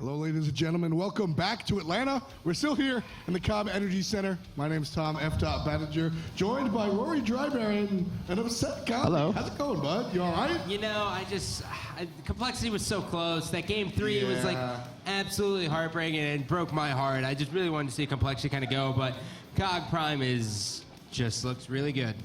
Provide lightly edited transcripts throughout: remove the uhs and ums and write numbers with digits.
Hello, ladies and gentlemen. Welcome back to Atlanta. We're still here in the Cobb Energy Center. My name's Tom F-Top Banninger, joined by Rory Dryberry and Upset Cobb. Hello. How's it going, bud? You all right? You know, complexity was so close. That game 3 was like absolutely heartbreaking and broke my heart. I just really wanted to see complexity kind of go, but Cog Prime just looks really good.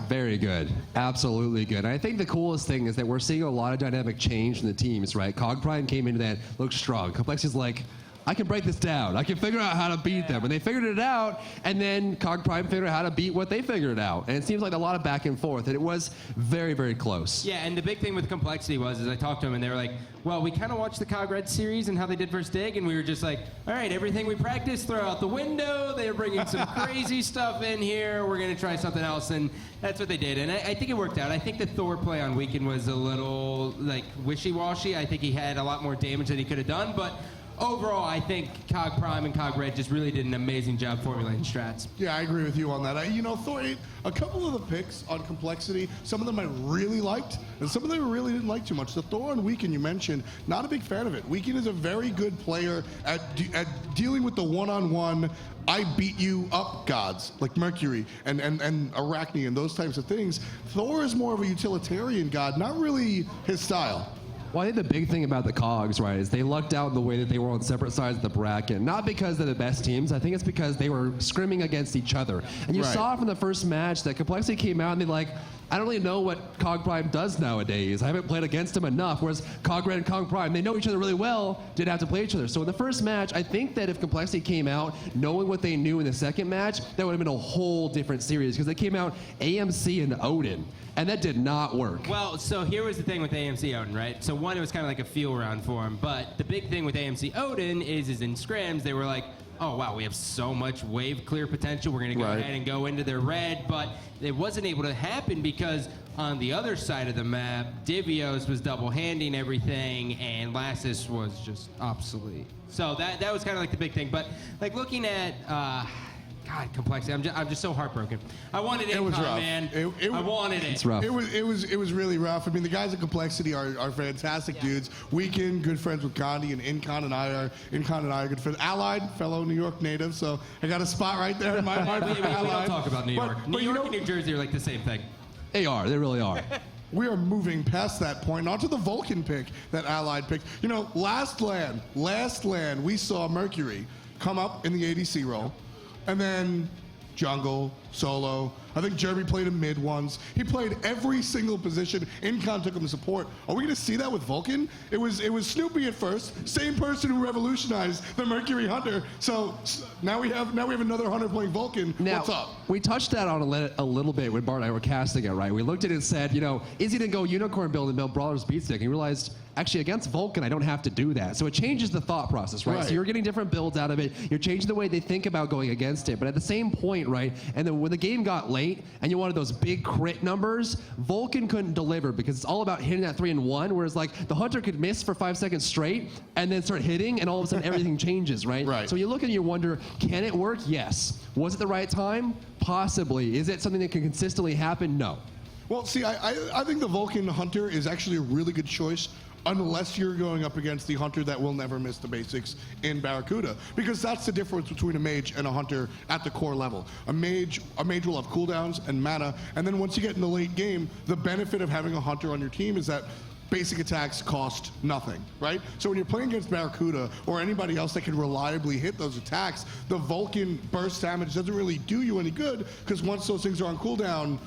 Very good. Absolutely good. I think the coolest thing is that we're seeing a lot of dynamic change in the teams, right? Cog Prime came into that, looked strong. Complexity's like, I can break this down. I can figure out how to beat them. And they figured it out, and then Cog Prime figured out how to beat what they figured out. And it seems like a lot of back and forth, and it was very, very close. Yeah, and the big thing with complexity was, I talked to them, and they were like, well, we kind of watched the Cog-Red series and how they did versus Dig, and we were just like, all right, everything we practiced, throw out the window. They were bringing some crazy stuff in here. We're going to try something else, and that's what they did. And I think it worked out. I think the Thor play on Weekend was a little, wishy-washy. I think he had a lot more damage than he could have done, but overall, I think Cog Prime and Cog Red just really did an amazing job formulating strats. Yeah, I agree with you on that. Thor, a couple of the picks on complexity, some of them I really liked, and some of them I really didn't like too much. The Thor on Weekend you mentioned, not a big fan of it. Weekend is a very good player at dealing with the one-on-one, I beat you up gods, like Mercury and Arachne and those types of things. Thor is more of a utilitarian god, not really his style. Well, I think the big thing about the Cogs, right, is they lucked out in the way that they were on separate sides of the bracket. Not because they're the best teams. I think it's because they were scrimming against each other. And you saw from the first match that Complexity came out and they're like, I don't really know what Cog Prime does nowadays. I haven't played against him enough. Whereas Cog Red and Cog Prime, they know each other really well, didn't have to play each other. So in the first match, I think that if Complexity came out knowing what they knew in the second match, that would have been a whole different series because they came out AMC and Odin. And that did not work. Well, so here was the thing with AMC Odin, right? So one, it was kind of like a feel round for him. But the big thing with AMC Odin is in scrims, they were like, oh, wow, we have so much wave clear potential. We're going to go ahead and go into their red. But it wasn't able to happen because on the other side of the map, Divios was double-handing everything, and Lassus was just obsolete. So that was kind of like the big thing. But like looking at... God, complexity. I'm just so heartbroken. I wanted it, man. I wanted it. It's rough. It was really rough. I mean, the guys at Complexity are fantastic dudes. Weekend, good friends with Gandhi, and Incon and I are good friends. Allied, fellow New York native, so I got a spot right there in my heart. We don't talk about New York. New York and New Jersey are like the same thing. They really are. We are moving past that point, onto the Vulcan pick that Allied picked. You know, last land, we saw Mercury come up in the ADC role. And then jungle, solo. I think Jeremy played him mid once. He played every single position. Incon took him to support. Are we going to see that with Vulcan? It was Snoopy at first, same person who revolutionized the Mercury Hunter. So now we have another hunter playing Vulcan. Now, what's up? We touched that on a little bit when Bart and I were casting it, right? We looked at it and said, is he going to go unicorn build and build Brawler's Beatstick? And we realized, actually, against Vulcan, I don't have to do that. So it changes the thought process, right? So you're getting different builds out of it. You're changing the way they think about going against it. But at the same point, right, and then when the game got late and you wanted those big crit numbers, Vulcan couldn't deliver because it's all about hitting that 3 and 1, whereas like the hunter could miss for 5 seconds straight and then start hitting, and all of a sudden everything changes, right? So you look and you wonder, can it work? Yes. Was it the right time? Possibly. Is it something that can consistently happen? No. Well, see, I think the Vulcan Hunter is actually a really good choice unless you're going up against the hunter that will never miss the basics in Barracuda. Because that's the difference between a mage and a hunter at the core level. A mage will have cooldowns and mana, and then once you get in the late game, the benefit of having a hunter on your team is that basic attacks cost nothing, right? So when you're playing against Barracuda or anybody else that can reliably hit those attacks, the Vulcan burst damage doesn't really do you any good, because once those things are on cooldown,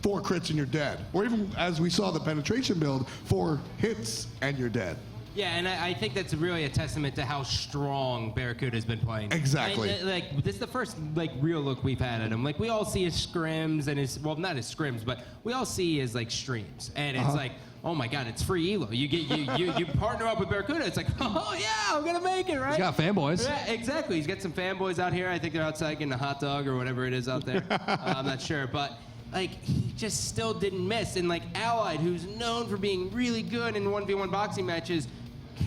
4 crits and you're dead. Or even, as we saw the penetration build, 4 hits and you're dead. Yeah, and I think that's really a testament to how strong Barracuda has been playing. Exactly. And, this is the first real look we've had at him. Like, we all see his scrims and his, well, not his scrims, but we all see his streams, and it's like, oh my God, it's free elo. You partner up with Barracuda. It's like, oh yeah, I'm gonna make it, right? He's got fanboys. Yeah, exactly. He's got some fanboys out here. I think they're outside getting a hot dog or whatever it is out there. I'm not sure, but. He just still didn't miss. And, Allied, who's known for being really good in 1v1 boxing matches,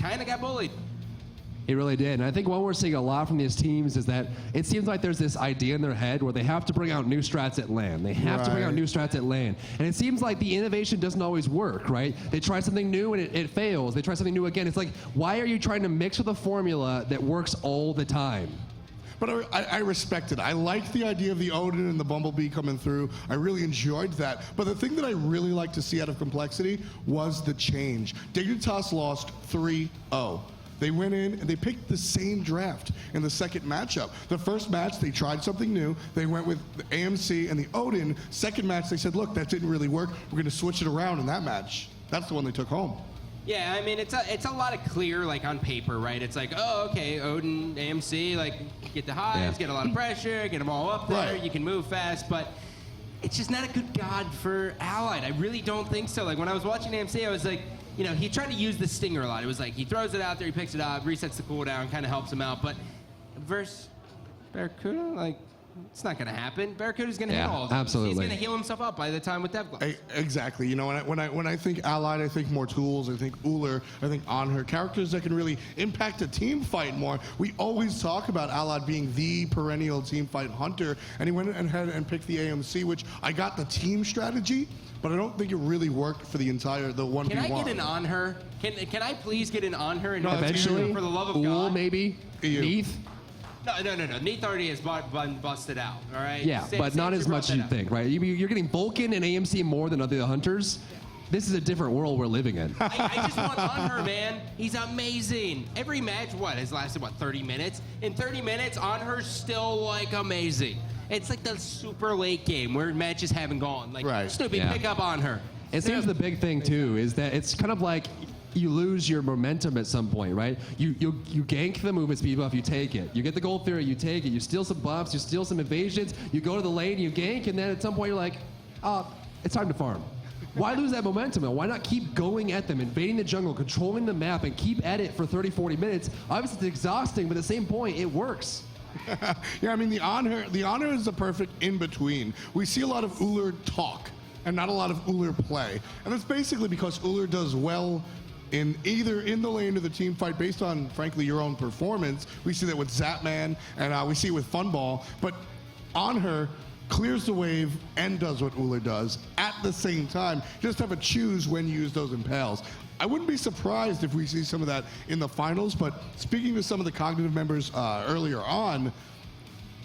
kind of got bullied. It really did. And I think what we're seeing a lot from these teams is that it seems like there's this idea in their head where they have to bring out new strats at land. They have to bring out new strats at land. And it seems like the innovation doesn't always work, right? They try something new and it fails. They try something new again. It's like, why are you trying to mix with a formula that works all the time? But I respect it. I liked the idea of the Odin and the Bumblebee coming through. I really enjoyed that. But the thing that I really like to see out of Complexity was the change. Dignitas lost 3-0. They went in and they picked the same draft in the second matchup. The first match, they tried something new. They went with the AMC and the Odin. Second match, they said, look, that didn't really work. We're going to switch it around in that match. That's the one they took home. Yeah, I mean, it's a lot of clear, like, on paper, right? It's like, oh, okay, Odin, AMC, like, get the highs, get a lot of pressure, get them all up there, you can move fast, but it's just not a good god for Allied. I really don't think so. Like, when I was watching AMC, I was like, you know, he tried to use the stinger a lot. It was like, he throws it out there, he picks it up, resets the cooldown, kind of helps him out, but versus Barracuda, like, it's not going to happen. Barracuda's going to hit all of them. Absolutely. He's going to heal himself up by the time with Dev Gloves. Exactly. You know, when I think Allied, I think more tools. I think Uller. I think Anher. Characters that can really impact a team fight more. We always talk about Allied being the perennial team fight hunter, and he went ahead and picked the AMC, which I got the team strategy, but I don't think it really worked for the 1v1. Can I get an Anher? Can I please get an Anher? And Eventually, for the love of Ull, God. maybe. Neath. No. Neath already has been busted out, all right? Yeah, but not as much as you think, right? You're getting Vulcan and AMC more than other hunters. This is a different world we're living in. I just want Anher, man. He's amazing. Every match, has lasted, 30 minutes? In 30 minutes, Anher's still, amazing. It's like the super late game where matches haven't gone. Snoopy, pick up Anher. It seems the big thing, too, is that it's kind of like you lose your momentum at some point, right? You gank the movement speed buff, you take it. You get the gold theory, you take it. You steal some buffs, you steal some evasions, you go to the lane, you gank, and then at some point you're like, it's time to farm. Why lose that momentum? And why not keep going at them, invading the jungle, controlling the map, and keep at it for 30, 40 minutes? Obviously, it's exhausting, but at the same point, it works. Yeah, I mean, the Anher is the perfect in-between. We see a lot of Uller talk and not a lot of Uller play. And that's basically because Uller does well either in the lane or the team fight based on, frankly, your own performance. We see that with Zapman, and we see it with Funball. But Anher clears the wave and does what Uller does at the same time. You just have to choose when you use those impales. I wouldn't be surprised if we see some of that in the finals, but speaking to some of the cognitive members earlier on,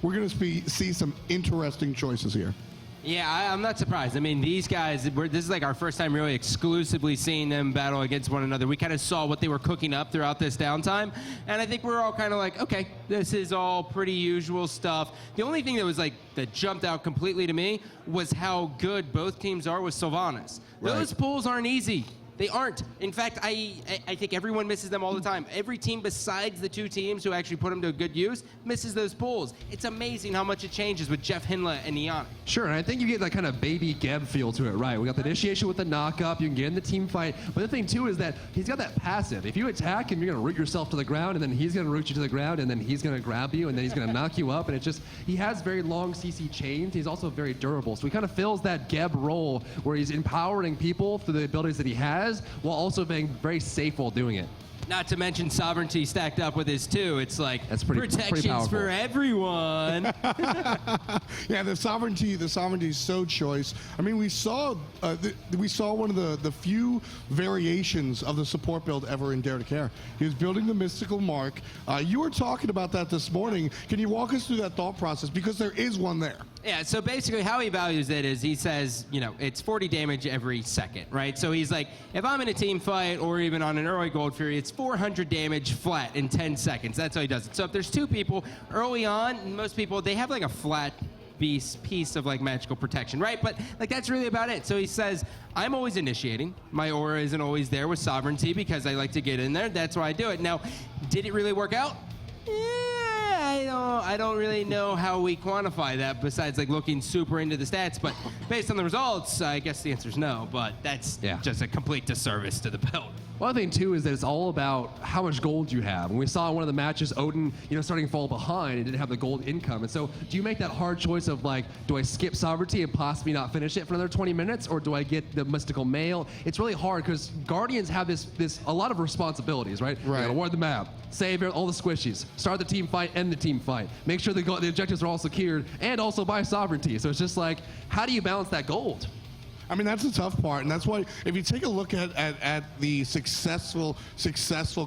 we're going to see some interesting choices here. Yeah, I'm not surprised. I mean, these guys, this is like our first time really exclusively seeing them battle against one another. We kind of saw what they were cooking up throughout this downtime, and I think we're all kind of like, okay, this is all pretty usual stuff. The only thing that jumped out completely to me was how good both teams are with Sylvanas. Those pulls aren't easy. They aren't. In fact, I think everyone misses them all the time. Every team besides the two teams who actually put them to good use misses those pulls. It's amazing how much it changes with Jeff Hinla and Niana. Sure, and I think you get that kind of baby Geb feel to it, right? We got the initiation with the knock-up. You can get in the team fight. But the thing, too, is that he's got that passive. If you attack him, you're going to root yourself to the ground, and then he's going to root you to the ground, and then he's going to grab you, and then he's going to knock you up. And it's just, he has very long CC chains. He's also very durable. So he kind of fills that Geb role where he's empowering people through the abilities that he has, while also being very safe while doing it. Not to mention Sovereignty stacked up with his too. It's like protections pretty for everyone. Yeah, the Sovereignty is so choice. I mean, we saw one of the few variations of the support build ever in Dare to Care. He was building the Mystical Mark. You were talking about that this morning. Can you walk us through that thought process? Because there is one there. Yeah, so basically how he values it is he says, it's 40 damage every second, right? So he's like, if I'm in a team fight or even on an early Gold Fury, it's 400 damage flat in 10 seconds. That's how he does it. So if there's two people early on, most people, they have like a flat piece of like magical protection, right? But like that's really about it. So he says, I'm always initiating. My aura isn't always there with Sovereignty because I like to get in there. That's why I do it. Now, did it really work out? I don't really know how we quantify that besides like looking super into the stats, but based on the results, I guess the answer is no, but that's just a complete disservice to the build. One thing too is that it's all about how much gold you have. And we saw in one of the matches, Odin, starting to fall behind and didn't have the gold income. And so, do you make that hard choice of like, do I skip sovereignty and possibly not finish it for another 20 minutes, or do I get the mystical mail? It's really hard because Guardians have a lot of responsibilities, right? Right. You gotta ward the map, save all the squishies, start the team fight, end the team fight, make sure the objectives are all secured, and also buy sovereignty. So it's just like, how do you balance that gold? I mean, that's the tough part, and that's why if you take a look at the successful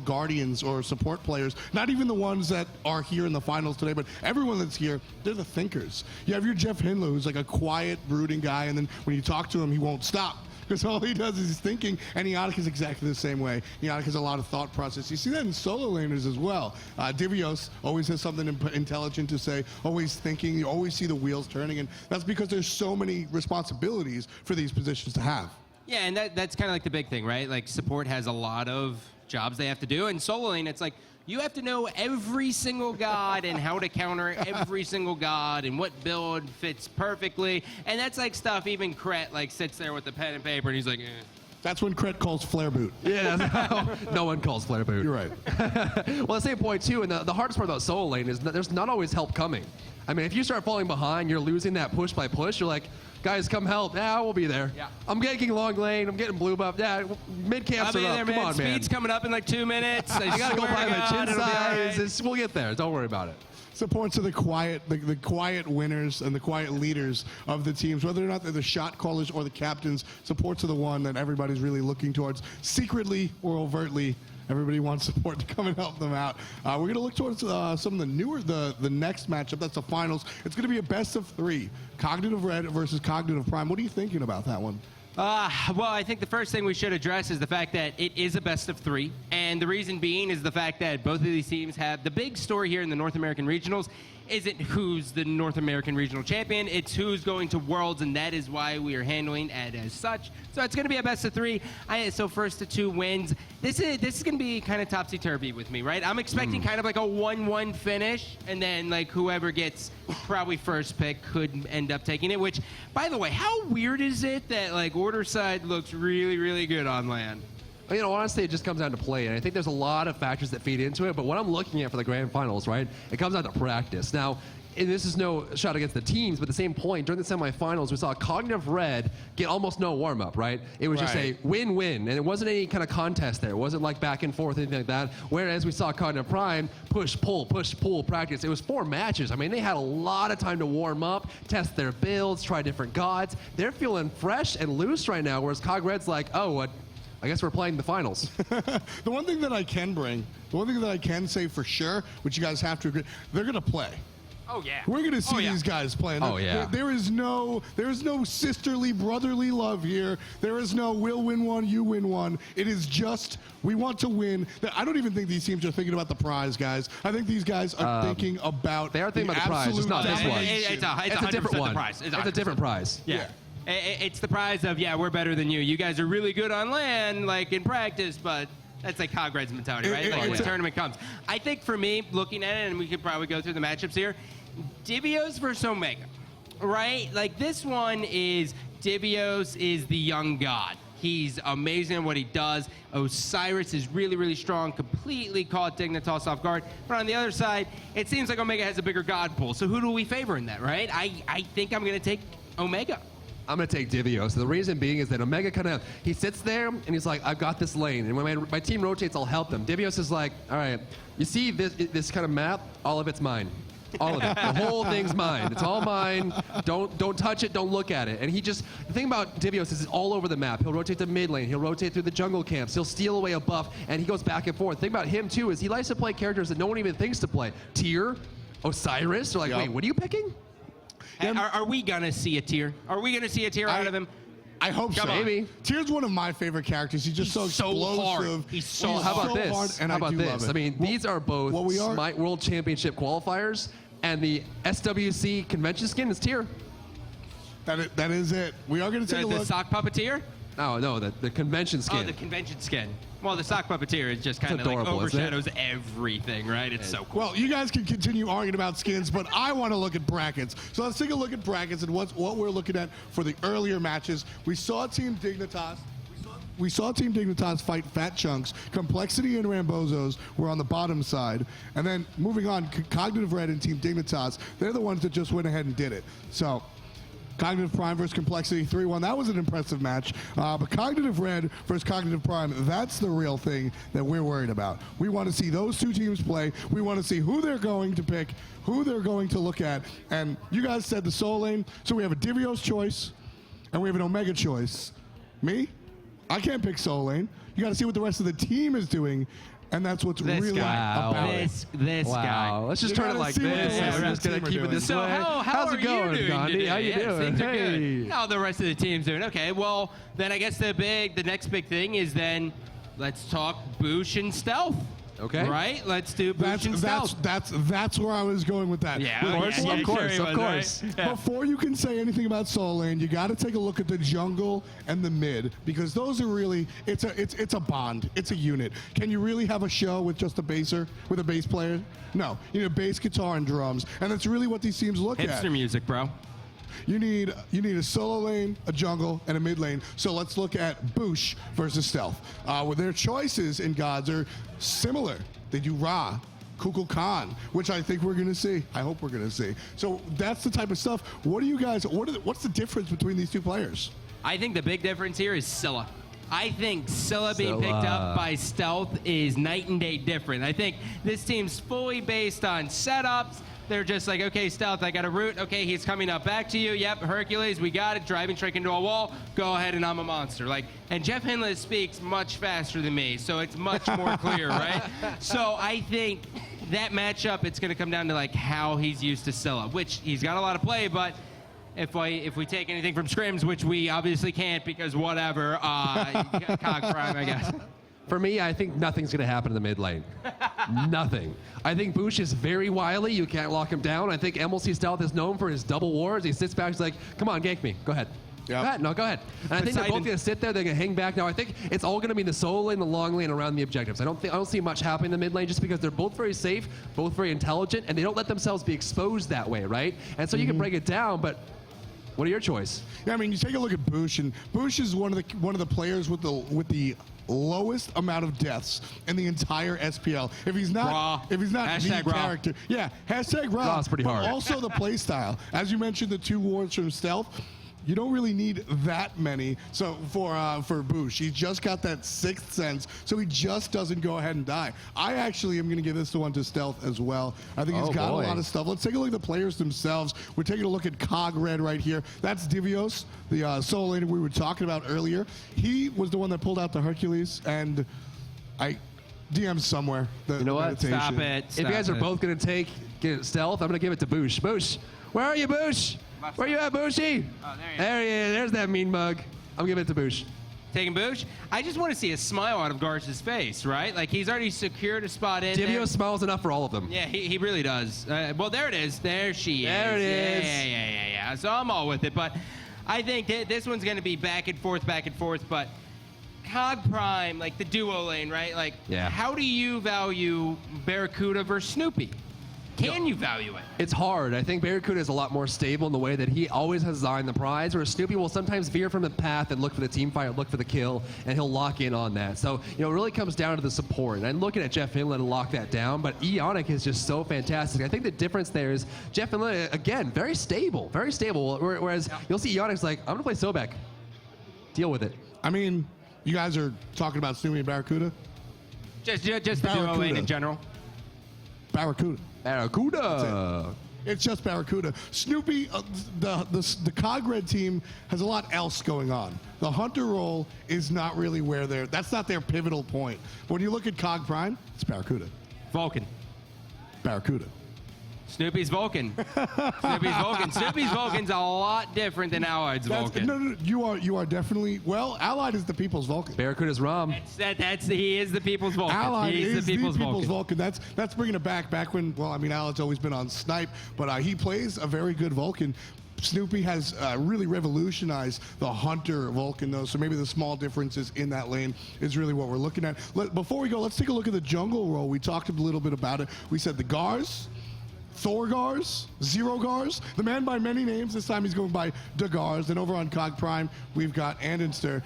Guardians or support players, not even the ones that are here in the finals today, but everyone that's here, they're the thinkers. You have your Jeff Hinlow, who's like a quiet, brooding guy, and then when you talk to him, he won't stop. Because all he does is he's thinking, and Iotic is exactly the same way. Iotic has a lot of thought process. You see that in solo laners as well. Divios always has something intelligent to say, always thinking, you always see the wheels turning, and that's because there's so many responsibilities for these positions to have. Yeah, and that's kind of like the big thing, right? Like, support has a lot of jobs they have to do, and solo lane, it's like, you have to know every single god and how to counter every single god and what build fits perfectly. And that's like stuff even Kret like sits there with the pen and paper and he's like, eh. That's when Kret calls flare boot. Yeah, no one calls flare boot. You're right. Well, the same point too, and the hardest part about solo lane is that there's not always help coming. I mean, if you start falling behind, you're losing that push by push. You're like, guys, come help. Yeah, we'll be there. Yeah. I'm getting long lane. I'm getting blue buff. Yeah, mid camps are up. There, come on, man. Speed's coming up in like 2 minutes. I gotta go buy my chin size. Right. We'll get there. Don't worry about it. Supports are the quiet winners and the quiet leaders of the teams, whether or not they're the shot callers or the captains. Supports are the one that everybody's really looking towards, secretly or overtly. Everybody wants support to come and help them out. We're going to look towards some of the the next matchup. That's the finals. It's going to be a best of 3. Cognitive Red versus Cognitive Prime. What are you thinking about that one? Well, I think the first thing we should address is the fact that it is a best of 3. And the reason being is the fact that both of these teams have the big story here in the North American Regionals isn't who's the North American Regional Champion, it's who's going to Worlds, and that is why we are handling it as such. So it's going to be a best of 3. So first to 2 wins. This is going to be kind of topsy-turvy with me, right? I'm expecting kind of like a 1-1 finish, and then like whoever gets probably first pick could end up taking it, which, by the way, how weird is it that like Order side looks really, really good on LAN? Honestly, it just comes down to play, and I think there's a lot of factors that feed into it, but what I'm looking at for the grand finals, right, it comes down to practice. Now, and this is no shot against the teams, but at the same point, during the semifinals, we saw Cognitive Red get almost no warm-up, right? It was just a win-win, and it wasn't any kind of contest there. It wasn't like back and forth, anything like that, whereas we saw Cognitive Prime push, pull, practice. It was 4 matches. I mean, they had a lot of time to warm up, test their builds, try different gods. They're feeling fresh and loose right now, whereas Cog Red's like, oh, I guess we're playing the finals. The one thing that I can say for sure, which you guys have to agree, they're going to play. Oh, yeah. We're going to see these guys playing. Oh, yeah. There is no sisterly, brotherly love here. There is no we'll win one, you win one. It is just we want to win. I don't even think these teams are thinking about the prize, guys. I think these guys are thinking about They are thinking about the prize, just not this one. It's a different one. Prize. It's a different prize. Yeah. It's the prize of, we're better than you. You guys are really good on LAN, like in practice, but that's like Cog Red's mentality, right? Like when the tournament comes. I think for me, looking at it, and we could probably go through the matchups here, Divios versus Omega, right? Like this one is, Divios is the young god. He's amazing at what he does. Osiris is really, really strong, completely caught Dignitas off guard. But on the other side, it seems like Omega has a bigger god pool. So who do we favor in that, right? I think I'm going to take Omega. I'm going to take Divios. The reason being is that Omega he sits there and he's like, I've got this lane. And when my team rotates, I'll help them. Divios is like, all right, you see this kind of map? All of it's mine. All of it. The whole thing's mine. It's all mine. Don't touch it. Don't look at it. And the thing about Divios is it's all over the map. He'll rotate to mid lane. He'll rotate through the jungle camps. He'll steal away a buff, and he goes back and forth. The thing about him, too, is he likes to play characters that no one even thinks to play. Tyr, Osiris. They're like, wait, what are you picking? Are we going to see a Tyr? Are we going to see a Tyr out of him? I hope so. Maybe. Tyr's one of my favorite characters. He's just so explosive. Hard. He's so How about hard. this? Hard, and How about this? I mean, these are both Smite World Championship qualifiers, and the SWC convention skin is Tyr. That is it. We are going to take a look. The sock puppeteer? No, the convention skin. Oh, the convention skin. Well, the sock puppeteer is just kind of like overshadows everything, right? It's so cool. Well, you guys can continue arguing about skins, but I want to look at brackets. So let's take a look at brackets and what we're looking at for the earlier matches. We saw Team Dignitas. we saw Team Dignitas fight Fat Chunks. Complexity and Rambozos were on the bottom side. And then moving on, Cognitive Red and Team Dignitas, they're the ones that just went ahead and did it. So Cognitive Prime versus Complexity 3-1. That was an impressive match. But Cognitive Red versus Cognitive Prime, that's the real thing that we're worried about. We want to see those two teams play. We want to see who they're going to pick, who they're going to look at. And you guys said the Soul Lane. So we have a Divios choice, and we have an Omega choice. Me? I can't pick Soul Lane. You got to see what the rest of the team is doing. And that's what's This really guy. about it. This guy. Wow. Let's just You turn it gotta like see what the this. rest We're of just the going to team keep are it this So way. how How's are it going, you doing Gandhi? today? How you Yes, doing? things are Hey. good. How the rest of the team's doing? Okay, well, then I guess the next big thing is then let's talk Boosh and Stealth. Okay. Right? Let's do Boosh and Stealth. That's where I was going with that. Yeah, With- oh, yeah, of course, sure he of was, course. right? Yeah. Before you can say anything about Soul Lane, you got to take a look at the jungle and the mid, because those are really it's a bond, it's a unit. Can you really have a show with just a basser, with a bass player? No, you need bass, guitar, and drums, and that's really what these teams look at. Hipster music, bro. You need a solo lane, a jungle, and a mid lane. So let's look at Boosh versus Stealth. Where their choices in gods are similar. They do Ra, Kukul Khan, which I think we're gonna see. I hope we're gonna see. So that's the type of stuff. What do you guys? What's the difference between these two players? I think the big difference here is Scylla. I think Scylla being picked up by Stealth is night and day different. I think this team's fully based on setups. They're just like, okay, Stealth, I got a route. Okay, he's coming up back to you. Yep, Hercules, we got it. Driving straight into a wall. Go ahead, and I'm a monster. Like, and Jeff Hinless speaks much faster than me, so it's much more clear, right? So I think that matchup, it's going to come down to like how he's used to Scylla, which he's got a lot of play, but if we take anything from scrims, which we obviously can't because whatever, Cog Prime, I guess. For me, I think nothing's going to happen in the mid lane. Nothing. I think Boosh is very wily. You can't lock him down. I think MLC Stealth is known for his double wars. He sits back, he's like, come on, gank me. Go ahead. Yep. Go ahead. No, go ahead. And I think they're both Poseidon. going to sit there. They're going to hang back. Now, I think it's all going to be in the solo lane, the long lane, around the objectives. I don't see much happening in the mid lane just because they're both very safe, both very intelligent, and they don't let themselves be exposed that way, right? And so you can break it down, but what are your choice? Yeah, I mean, you take a look at Boosh, and Boosh is one of the players with the lowest amount of deaths in the entire SPL. If he's not Raw. the Hashtag raw. character, yeah, hashtag Raw. Raw's pretty but hard. Also the play style. As you mentioned, the 2 wars from Stealth. You don't really need that many. So for Boosh, he's just got that 6th sense, so he just doesn't go ahead and die. I actually am going to give this one to Stealth as well. I think he's Oh, got boy. a lot of stuff. Let's take a look at the players themselves. We're taking a look at Cog Red right here. That's Divios, the solo lane we were talking about earlier. He was the one that pulled out the Hercules, and I DM'd somewhere. You know what? Meditation. Stop it. If you guys are both going to get Stealth, I'm going to give it to Boosh. Boosh, where are you, Boosh? Where you at, Booshy? Oh, there he is. There he is. There's that mean mug. I'm giving it to Boosh. Taking Boosh, I just want to see a smile out of Garch's face, right? Like he's already secured a spot in there. Divio smiles enough for all of them. Yeah, he really does. Well, there it is. There she is. There it is. Yeah. So I'm all with it. But I think this one's going to be back and forth. But Cog Prime, like the duo lane, right? Like, Yeah. how do you value Barracuda versus Snoopy? Can you value it? It's hard. I think Barracuda is a lot more stable in the way that he always has his eye on the prize, whereas Snoopy will sometimes veer from the path and look for the team fight, look for the kill, and he'll lock in on that. So, it really comes down to the support. And I'm looking at Jeff Finland to lock that down, but Eonic is just so fantastic. I think the difference there is Jeff Finland, again, very stable, whereas you'll see Eonic's like, I'm going to play Sobek. Deal with it. I mean, you guys are talking about Snoopy and Barracuda? Just the duo Barracuda. lane in general. Barracuda. Barracuda. It's just Barracuda. Snoopy, the Cog Red team has a lot else going on. The Hunter role is not really that's not their pivotal point. When you look at Cog Prime, it's Barracuda. Vulcan. Barracuda. Snoopy's Vulcan. Snoopy's Vulcan's a lot different than Allied's Vulcan. No, you are definitely, well, Allied is the people's Vulcan. Barracuda's Rom. He is the people's Vulcan. Allied He's is the people's Vulcan. Vulcan. That's bringing it back when, well, I mean, Allied's always been on Snipe, but he plays a very good Vulcan. Snoopy has really revolutionized the Hunter Vulcan, though, so maybe the small differences in that lane is really what we're looking at. Before we go, let's take a look at the jungle role. We talked a little bit about it. We said the Gars, Thorgars, Zero Gars, the man by many names. This time he's going by Dagars. And over on Cog Prime, we've got Andenster.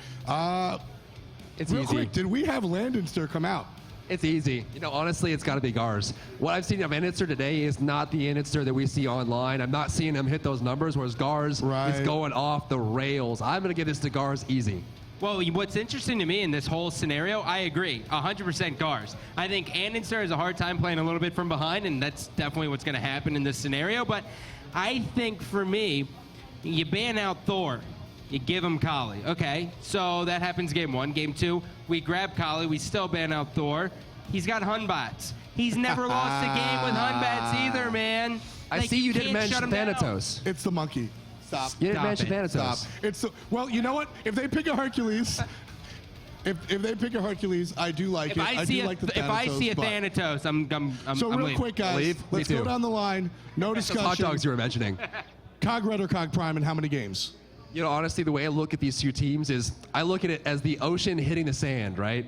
It's Real easy. quick, did we have Landinster come out? It's easy. You know, honestly, it's got to be Gars. What I've seen of Enitster today is not the Enitster that we see online. I'm not seeing him hit those numbers, whereas Gars is going off the rails. I'm going to give this to Gars easy. Well, what's interesting to me in this whole scenario, I agree, 100% Gars. I think Annenster has a hard time playing a little bit from behind, and that's definitely what's going to happen in this scenario. But I think for me, you ban out Thor. You give him Kali. Okay, so that happens game 1. Game 2, we grab Kali. We still ban out Thor. He's got Hunbats. He's never lost a game with Hunbats either, man. I Like, see you didn't can't mention shut him down. Thanatos. It's the monkey. Stop. You didn't Stop mention it. Thanatos. Stop. It's well, you know what? If they pick a Hercules, if they pick a Hercules, I do like If it. I see do a, like the if I see a but- Thanatos, I'm So I'm real leaving. quick, guys, Leave? Me let's go too. down the line. No Those discussion. hot dogs you were mentioning. Cog Red or Cog Prime, and how many games? You know, honestly, the way I look at these two teams is I look at it as the ocean hitting the sand, right?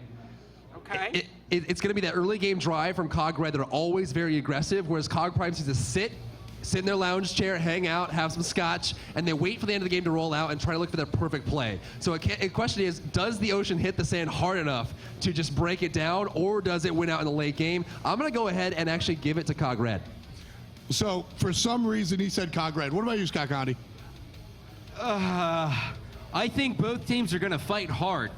Okay. It's going to be that early game drive from Cog Red that are always very aggressive, whereas Cog Prime seems to sit in their lounge chair, hang out, have some scotch, and they wait for the end of the game to roll out and try to look for their perfect play. So the question is, does the ocean hit the sand hard enough to just break it down, or does it win out in the late game? I'm going to go ahead and actually give it to Cog Red. So for some reason, he said Cog Red. What about you, Scott Condi? I think both teams are going to fight hard.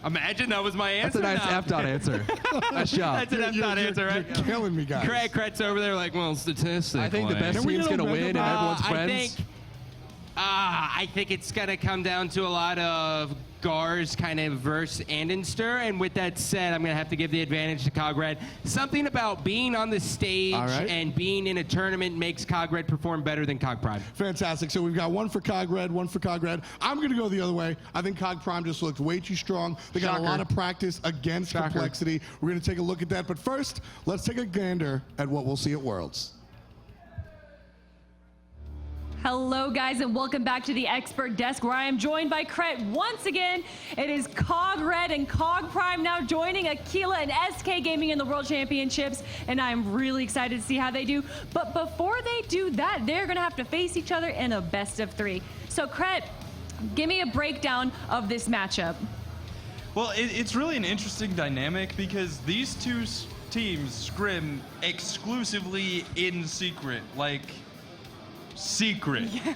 Imagine that was my answer. That's a nice now. F-dot answer. Nice job. That's an F-dot answer, right? You're killing me, guys. Craig's over there like, well, statistically. I think the best Can we team's get a going to win and mega- everyone's friends. I think it's going to come down to a lot of Gars kind of versus Andenster. And with that said, I'm going to have to give the advantage to Cog Red. Something about being on the stage All right. and being in a tournament makes Cog Red perform better than Cog Prime. Fantastic. So we've got one for Cog Red, one for Cog Red. I'm going to go the other way. I think Cog Prime just looked way too strong. They got a lot of practice against complexity. We're going to take a look at that. But first, let's take a gander at what we'll see at Worlds. Hello, guys, and welcome back to the Expert Desk, where I am joined by Kret once again. It is Cog Red and Cog Prime now joining Aquila and SK Gaming in the World Championships, and I'm really excited to see how they do. But before they do that, they're going to have to face each other in a best-of-3. So, Kret, give me a breakdown of this matchup. Well, it's really an interesting dynamic because these two teams scrim exclusively in secret, like secret. Yeah.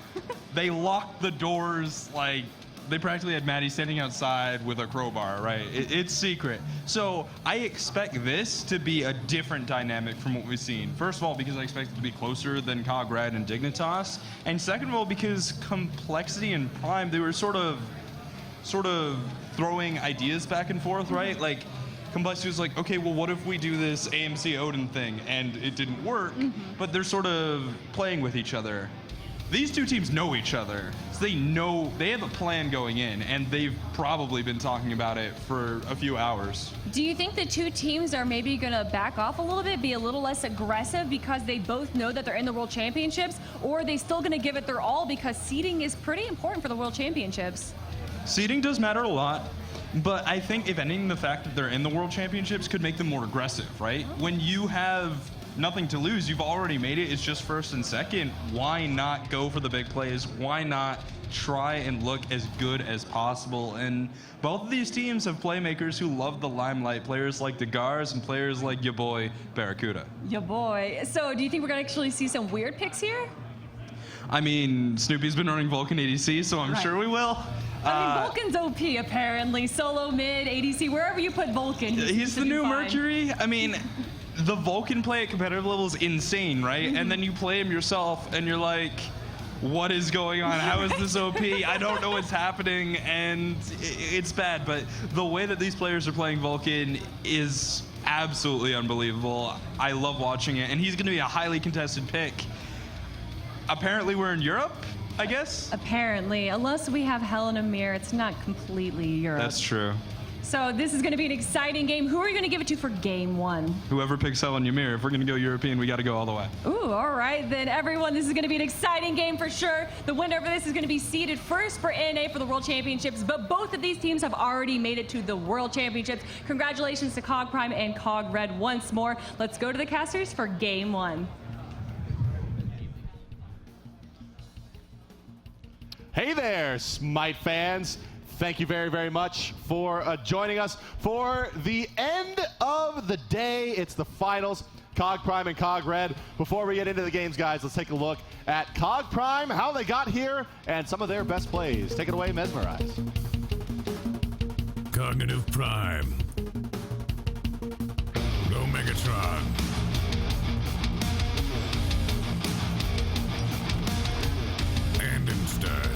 They locked the doors, like they practically had Maddie standing outside with a crowbar, right? It's secret. So I expect this to be a different dynamic from what we've seen. First of all, because I expect it to be closer than Cog Red and Dignitas, and second of all, because Complexity and Prime, they were sort of throwing ideas back and forth, right? Like, Complexity was like, okay, well, what if we do this AMC Odin thing? And it didn't work, but they're sort of playing with each other. These two teams know each other, so they have a plan going in, and they've probably been talking about it for a few hours. Do you think the two teams are maybe going to back off a little bit, be a little less aggressive because they both know that they're in the World Championships, or are they still going to give it their all because seeding is pretty important for the World Championships? Seeding does matter a lot, but I think, if anything, the fact that they're in the World Championships could make them more aggressive, right? When you have nothing to lose, you've already made it, it's just first and second, why not go for the big plays? Why not try and look as good as possible? And both of these teams have playmakers who love the limelight, players like the Gars and players like your boy, Barracuda. Your boy. So do you think we're going to actually see some weird picks here? I mean, Snoopy's been running Vulcan ADC, so I'm sure we will. I mean, Vulcan's OP, apparently. Solo, mid, ADC, wherever you put Vulcan. He's the gonna be new fine. Mercury. I mean, the Vulcan play at competitive level is insane, right? And then you play him yourself, and you're like, what is going on? How is this OP? I don't know what's happening, and it's bad. But the way that these players are playing Vulcan is absolutely unbelievable. I love watching it, and he's going to be a highly contested pick. Apparently, we're in Europe, I guess? Apparently. Unless we have Helen Amir, it's not completely Europe. That's true. So this is going to be an exciting game. Who are you going to give it to for game 1? Whoever picks Helen Ymir, if we're going to go European, we got to go all the way. Ooh, all right. Then everyone, this is going to be an exciting game for sure. The winner of this is going to be seeded first for NA for the World Championships, but both of these teams have already made it to the World Championships. Congratulations to Cog Prime and Cog Red once more. Let's go to the casters for game 1. Hey there, Smite fans. Thank you very, very much for joining us for the end of the day. It's the finals, Cog Prime and Cog Red. Before we get into the games, guys, let's take a look at Cog Prime, how they got here, and some of their best plays. Take it away, Mesmerize. Cognitive Prime. No Megatron. And Insta.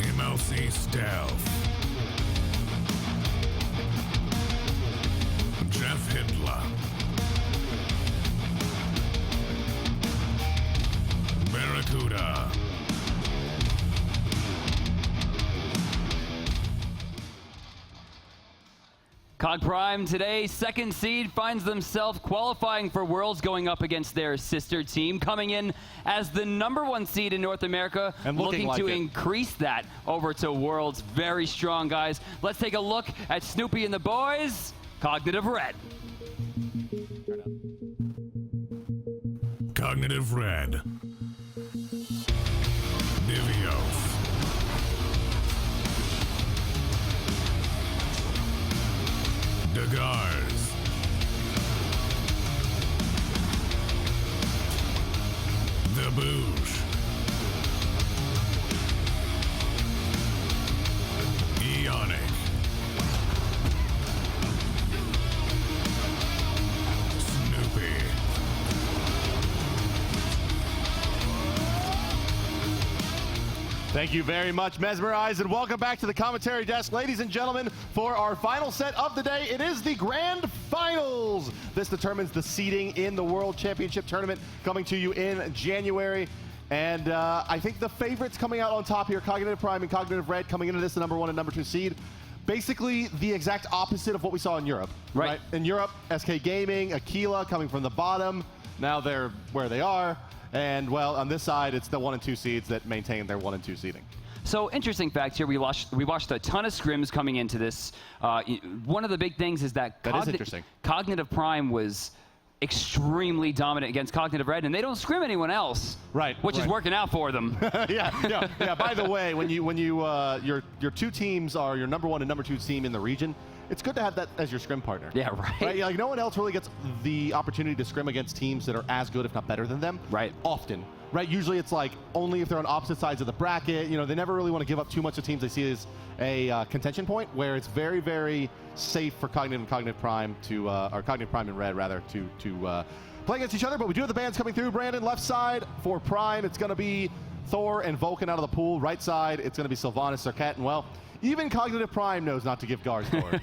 MLC Stealth. Jeff Hitler. Barracuda. Cog Prime today, second seed, finds themselves qualifying for Worlds, going up against their sister team, coming in as the #1 seed in North America, and looking to like increase that over to Worlds. Very strong, guys. Let's take a look at Snoopy and the boys. Cognitive Red. Cognitive Red. Divios. Dagars. The Boosh. Eonic. Snoopy. Thank you very much, Mesmerize, and welcome back to the commentary desk, ladies and gentlemen, for our final set of the day. It is the Grand Finals. This determines the seeding in the World Championship Tournament coming to you in January. And I think the favorites coming out on top here, Cognitive Prime and Cognitive Red, coming into this, the #1 and #2 seed. Basically the exact opposite of what we saw in Europe. Right. In Europe, SK Gaming, Aquila coming from the bottom. Now they're where they are. And, well, on this side, it's the 1 and 2 seeds that maintain their 1 and 2 seeding. So, interesting fact here, we watched a ton of scrims coming into this. One of the big things is that, is interesting. Cognitive Prime was extremely dominant against Cognitive Red, and they don't scrim anyone else. Right. Which is working out for them. yeah. By the way, when your two teams are your #1 and #2 team in the region, it's good to have that as your scrim partner. Yeah, right. Yeah, like no one else really gets the opportunity to scrim against teams that are as good, if not better than them. Right. Often. Right. Usually it's like only if they're on opposite sides of the bracket. You know, they never really want to give up too much to teams they see as a contention point, where it's very, very safe for Cognitive and Cognitive Prime to, or Cognitive Prime and Red rather, to play against each other. But we do have the bands coming through. Brandon, left side for Prime, it's going to be Thor and Vulcan out of the pool. Right side, it's going to be Sylvanas, Serket, and well, even Cognitive Prime knows not to give guards Thor.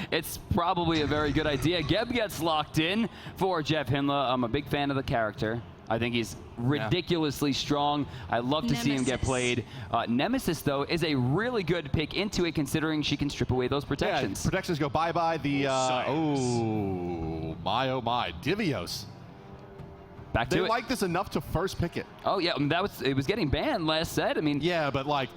It's probably a very good idea. Geb gets locked in for Jeff Hinla. I'm a big fan of the character. I think he's ridiculously strong. I love to see him get played. Nemesis, though, is a really good pick into it, considering she can strip away those protections. Yeah, protections go bye-bye. The, oh my, Divios. Back to They it. like this enough to first pick it. Oh, yeah, it was getting banned last set. I mean, yeah, but like,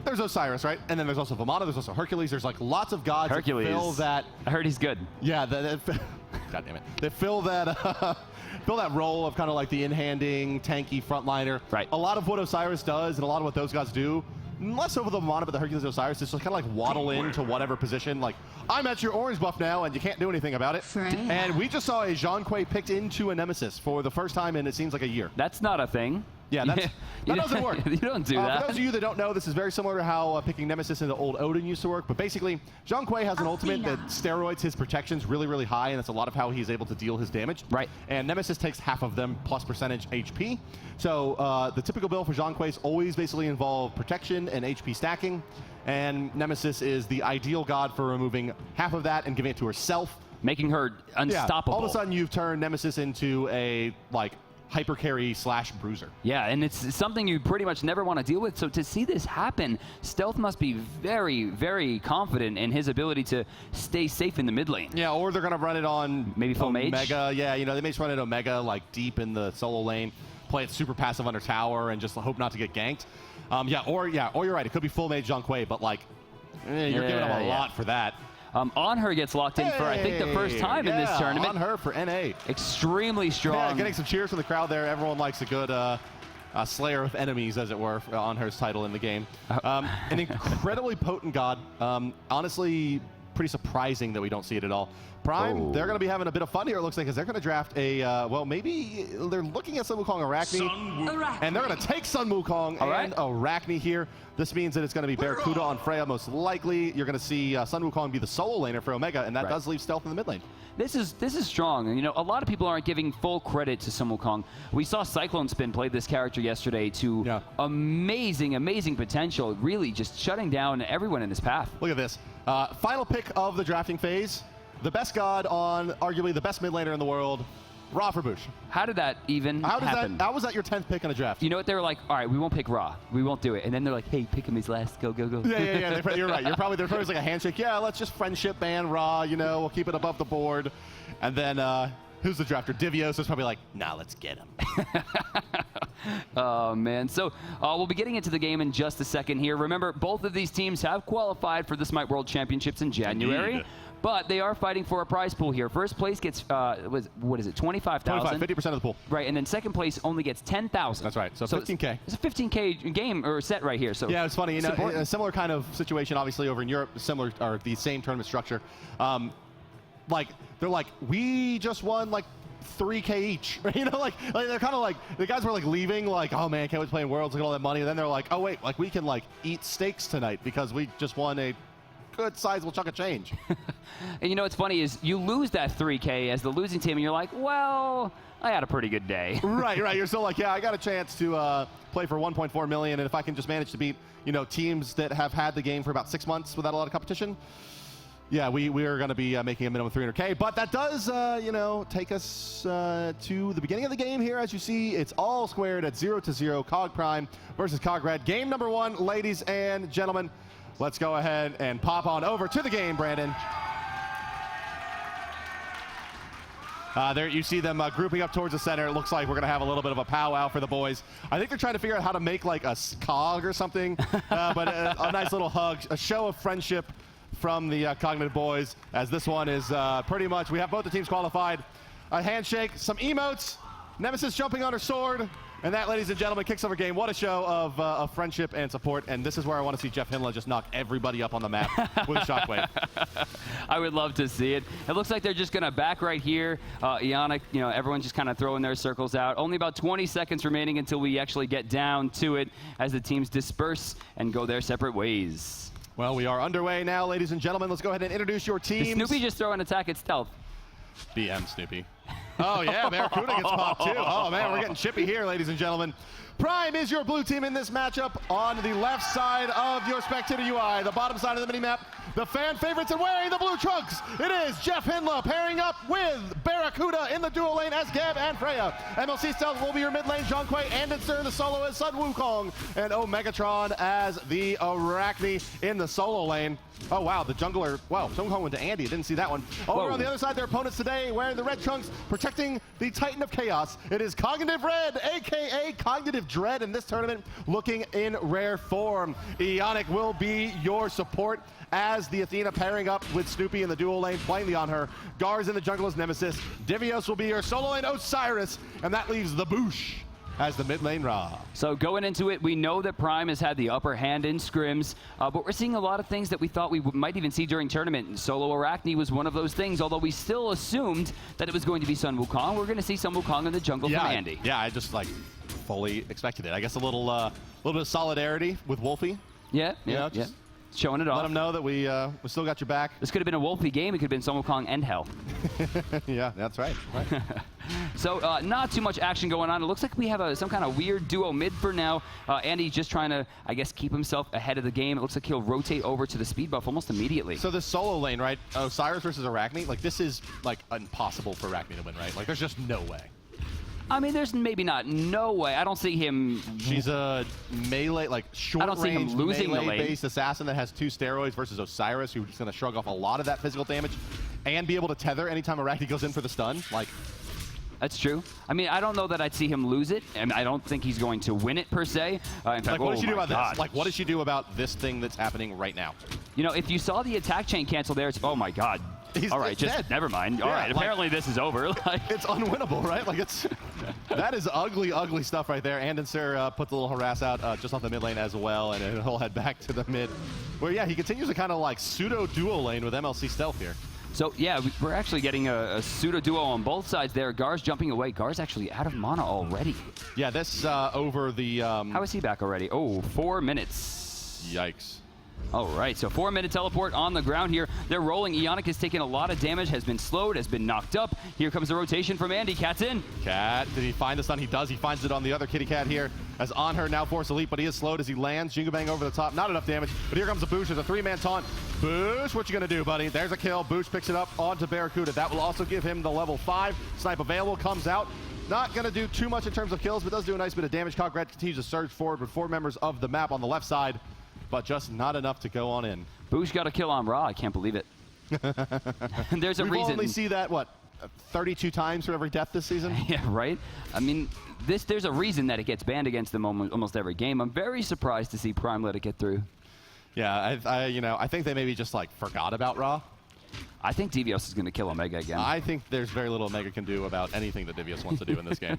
there's Osiris, right? And then there's also Vamana, there's also Hercules. There's like lots of gods Hercules. that fill that. I heard he's good. Yeah, God damn it. They fill that fill that role of kind of like the in-handing, tanky frontliner. Right. A lot of what Osiris does and a lot of what those gods do, less over the Vamana, but the Hercules and Osiris, is just kind of like waddle into whatever position. Like, I'm at your orange buff now, and you can't do anything about it. And we just saw a Jean Quay picked into a Nemesis for the first time in, it seems like, a year. That's not a thing. Yeah, that doesn't work. You don't do that. For those of you that don't know, this is very similar to how picking Nemesis in the old Odin used to work. But basically, Jean Quay has an ultimate that steroids his protections really, really high, and that's a lot of how he's able to deal his damage. Right. And Nemesis takes half of them plus percentage HP. So the typical build for Jean Quay's always basically involve protection and HP stacking. And Nemesis is the ideal god for removing half of that and giving it to herself. Making her unstoppable. Yeah, all of a sudden, you've turned Nemesis into a, like, hyper carry / bruiser. Yeah, and it's something you pretty much never want to deal with. So to see this happen, Stealth must be very, very confident in his ability to stay safe in the mid lane. Yeah, or they're going to run it on maybe full mage. Omega. Yeah, you know, they may just run it Omega, like deep in the solo lane, play it super passive under tower, and just hope not to get ganked. Or you're right. It could be full mage Jean Quay, but like, you're giving him a lot for that. On her gets locked in for, I think, the first time in this tournament. On her for NA. Extremely strong. Yeah, getting some cheers from the crowd there. Everyone likes a good slayer of enemies, as it were, on her title in the game. An incredibly potent god. Honestly, pretty surprising that we don't see it at all. Prime, they're going to be having a bit of fun here, it looks like, because they're going to draft a, well, maybe they're looking at Sun Wukong Arachne, and they're going to take Sun Wukong and Arachne here. This means that it's going to be Barracuda on Freya, most likely. You're going to see Sun Wukong be the solo laner for Omega, and that does leave Stealth in the mid lane. This is strong. You know, a lot of people aren't giving full credit to Sun Wukong. We saw Cyclone Spin play this character yesterday to amazing potential, really just shutting down everyone in his path. Look at this. Final pick of the drafting phase. The best god on arguably the best mid laner in the world, Ra for Boosh. How did that even happen? How was that your 10th pick in a draft? You know what? They were like, all right, we won't pick Ra. We won't do it. And then they're like, hey, pick him as last. Go. Yeah. You're right. There's probably like a handshake. Yeah, let's just friendship ban Ra. You know, we'll keep it above the board. And then who's the drafter? Divios is probably like, nah, let's get him. Oh, man. So we'll be getting into the game in just a second here. Remember, both of these teams have qualified for the Smite World Championships in January. Indeed. But they are fighting for a prize pool here. First place gets, what is it, 25,000? 50% of the pool. Right, and then second place only gets 10,000. That's right, so 15K. It's a 15K game or set right here. So yeah, it's funny. You know, a similar kind of situation, obviously, over in Europe, similar, or the same tournament structure. Like, they're like, we just won, like, 3K each. You know, like they're kind of like, the guys were like leaving, like, oh man, can't wait to play in Worlds, look at all that money. And then they're like, oh wait, like we can like eat steaks tonight because we just won a good sizable chunk of change. And you know what's funny is you lose that 3K as the losing team and you're like, well, I had a pretty good day. Right. You're still like, yeah, I got a chance to play for 1.4 million, and if I can just manage to beat, you know, teams that have had the game for about 6 months without a lot of competition, yeah, we are going to be making a minimum 300K. But that does, you know, take us to the beginning of the game here. As you see, it's all squared at 0-0, Cog Prime versus Cog Red. Game number 1, ladies and gentlemen. Let's go ahead and pop on over to the game, Brandon. There you see them grouping up towards the center. It looks like we're going to have a little bit of a powwow for the boys. I think they're trying to figure out how to make like a cog or something, but a nice little hug, a show of friendship from the Cognitive boys, as this one is pretty much, we have both the teams qualified. A handshake, some emotes, Nemesis jumping on her sword, and that, ladies and gentlemen, kicks off our game. What a show of friendship and support, and this is where I want to see Jeff Hinla just knock everybody up on the map with a shockwave. I would love to see it. It looks like they're just going to back right here. Ionic, you know, everyone's just kind of throwing their circles out. Only about 20 seconds remaining until we actually get down to it as the teams disperse and go their separate ways. Well, we are underway now, ladies and gentlemen. Let's go ahead and introduce your teams. Did Snoopy just throw an attack at stealth? BM Snoopy. Oh, yeah, Barracuda gets popped, too. Oh, man, we're getting chippy here, ladies and gentlemen. Prime is your blue team in this matchup. On the left side of your spectator UI, the bottom side of the minimap, the fan favorites and wearing the blue trunks, it is Jeff Hinla pairing up with Barracuda in the dual lane as Gab and Freya. MLC Stealth will be your mid lane, Zhongkui and Inster in the solo as Sun Wukong, and Omegatron as the Arachne in the solo lane. Oh, wow, the jungler, wow, Sun Wukong went to Andy, didn't see that one. Over on the other side, their opponents today wearing the red trunks, protecting the Titan of Chaos. It is Cognitive Red, a.k.a. Cognitive Dread in this tournament, looking in rare form. Ionic will be your support as the Athena pairing up with Snoopy in the dual lane, plainly on her. Gar's in the jungle as Nemesis. Divios will be your solo lane Osiris, and that leaves the Boosh as the mid lane Ra. So going into it, we know that Prime has had the upper hand in scrims, but we're seeing a lot of things that we thought we might even see during tournament. And solo Arachne was one of those things, although we still assumed that it was going to be Sun Wukong. We're going to see Sun Wukong in the jungle from Andy. Yeah, I just like fully expected it. I guess a little bit of solidarity with Wolfie. Yeah. Showing it off. Let them know that we still got your back. This could have been a Wolfie game. It could have been Sun Wukong and Hell. Yeah, that's right. So not too much action going on. It looks like we have some kind of weird duo mid for now. Andy just trying to, I guess, keep himself ahead of the game. It looks like he'll rotate over to the speed buff almost immediately. So this solo lane, right? Osiris versus Arachne, like this is like impossible for Arachne to win, right? Like there's just no way. I mean, there's maybe no way. I don't see him. She's a melee, like short-range melee-based assassin that has 2 steroids versus Osiris, who's going to shrug off a lot of that physical damage and be able to tether anytime Arachne goes in for the stun. Like, that's true. I mean, I don't know that I'd see him lose it, and I don't think he's going to win it per se. In fact, like, what does she do about this? Like, what does she do about this thing that's happening right now? You know, if you saw the attack chain cancel there, it's, oh my God. All right, just dead. never mind. All Yeah, right, like- apparently this is over. Like, It's unwinnable, right? Like that is ugly, ugly stuff right there. And Sir puts a little harass out just off the mid lane as well, and then he'll head back to the mid, where yeah, he continues to kind of like pseudo duo lane with MLC Stealth here. so yeah, we're actually getting a pseudo duo on both sides there. Gar's jumping away. Gar's actually out of mana already. Yeah, this over the. How is he back already? Oh, 4 minutes. Yikes. All right, so 4-minute teleport on the ground here. They're rolling. Ionic has taken a lot of damage, has been slowed, has been knocked up. Here comes the rotation from Andy. Cat's in. Cat, did he find the stun? He does. He finds it on the other kitty cat here. As on her now Force Elite, but he is slowed as he lands. Jingle Bang over the top. Not enough damage, but here comes the Boosh. There's a 3-man taunt. Boosh, what you gonna do, buddy? There's a kill. Boosh picks it up onto Barracuda. That will also give him the level 5. Snipe available, comes out. Not gonna do too much in terms of kills, but does do a nice bit of damage. Cogred continues to surge forward with 4 members of the map on the left side, but just not enough to go on in. Boosh got a kill on Ra. I can't believe it. There's a We reason. only see that, what, 32 times for every death this season? Yeah, right? I mean, there's a reason that it gets banned against them almost every game. I'm very surprised to see Prime let it get through. Yeah, I think they maybe just like forgot about Ra. I think Devios is going to kill Omega again. I think there's very little Omega can do about anything that Devious wants to do in this game.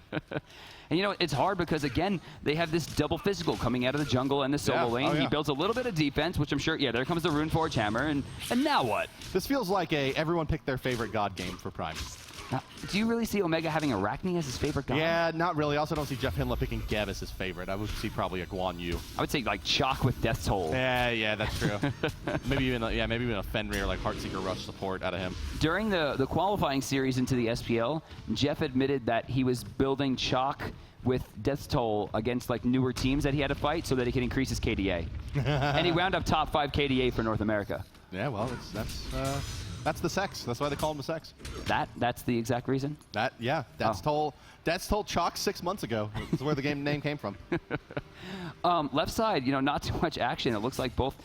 And you know, it's hard because, again, they have this double physical coming out of the jungle and the solo Yeah. lane. Oh, yeah. He builds a little bit of defense, which I'm sure, yeah, there comes the Runeforge Hammer, and now what? This feels like a everyone picked their favorite god game for Prime. Now, do you really see Omega having Arachne as his favorite god? Yeah, not really. I also don't see Jeff Hinla picking Geb as his favorite. I would see probably a Guan Yu. I would say, like, Chalk with Death Toll. Yeah, that's true. maybe even a Fenrir like Heartseeker Rush support out of him. During the qualifying series into the SPL, Jeff admitted that he was building Chalk with Death Toll against like newer teams that he had to fight so that he could increase his KDA. And he wound up top 5 KDA for North America. Yeah, well, that's the sex. That's why they call him the sex. That's the exact reason? Death's Toll Chalk 6 months ago. That's where the game name came from. Left side, you know, not too much action. It looks like both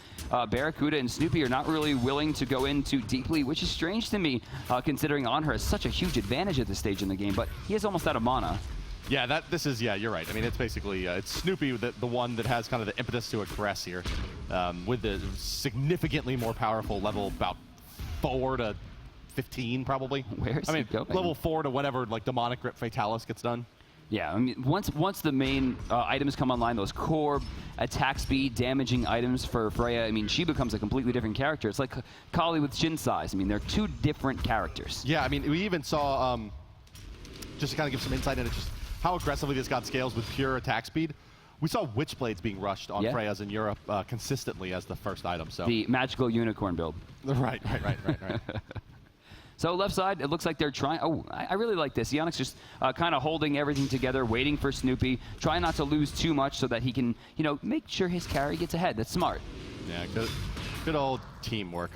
Barracuda and Snoopy are not really willing to go in too deeply, which is strange to me, considering Onher has such a huge advantage at this stage in the game, but he is almost out of mana. Yeah, you're right. I mean, it's basically, it's Snoopy, the one that has kind of the impetus to aggress here, with the significantly more powerful level, about 4 to 15 probably. Where's he going? Level 4 to whatever, like, Demonic Grip Fatalis gets done. Yeah, I mean, once the main items come online, those core attack speed damaging items for Freya, I mean, she becomes a completely different character. It's like Kali with Shin size. I mean, they're 2 different characters. Yeah, I mean, we even saw, just to kind of give some insight into just how aggressively this god scales with pure attack speed. We saw Witchblades being rushed on Freyas in Europe consistently as the first item. So the magical unicorn build. Right. So left side, it looks like they're trying. Oh, I really like this. Ionic's just kind of holding everything together, waiting for Snoopy, trying not to lose too much so that he can, you know, make sure his carry gets ahead. That's smart. Yeah, good old teamwork.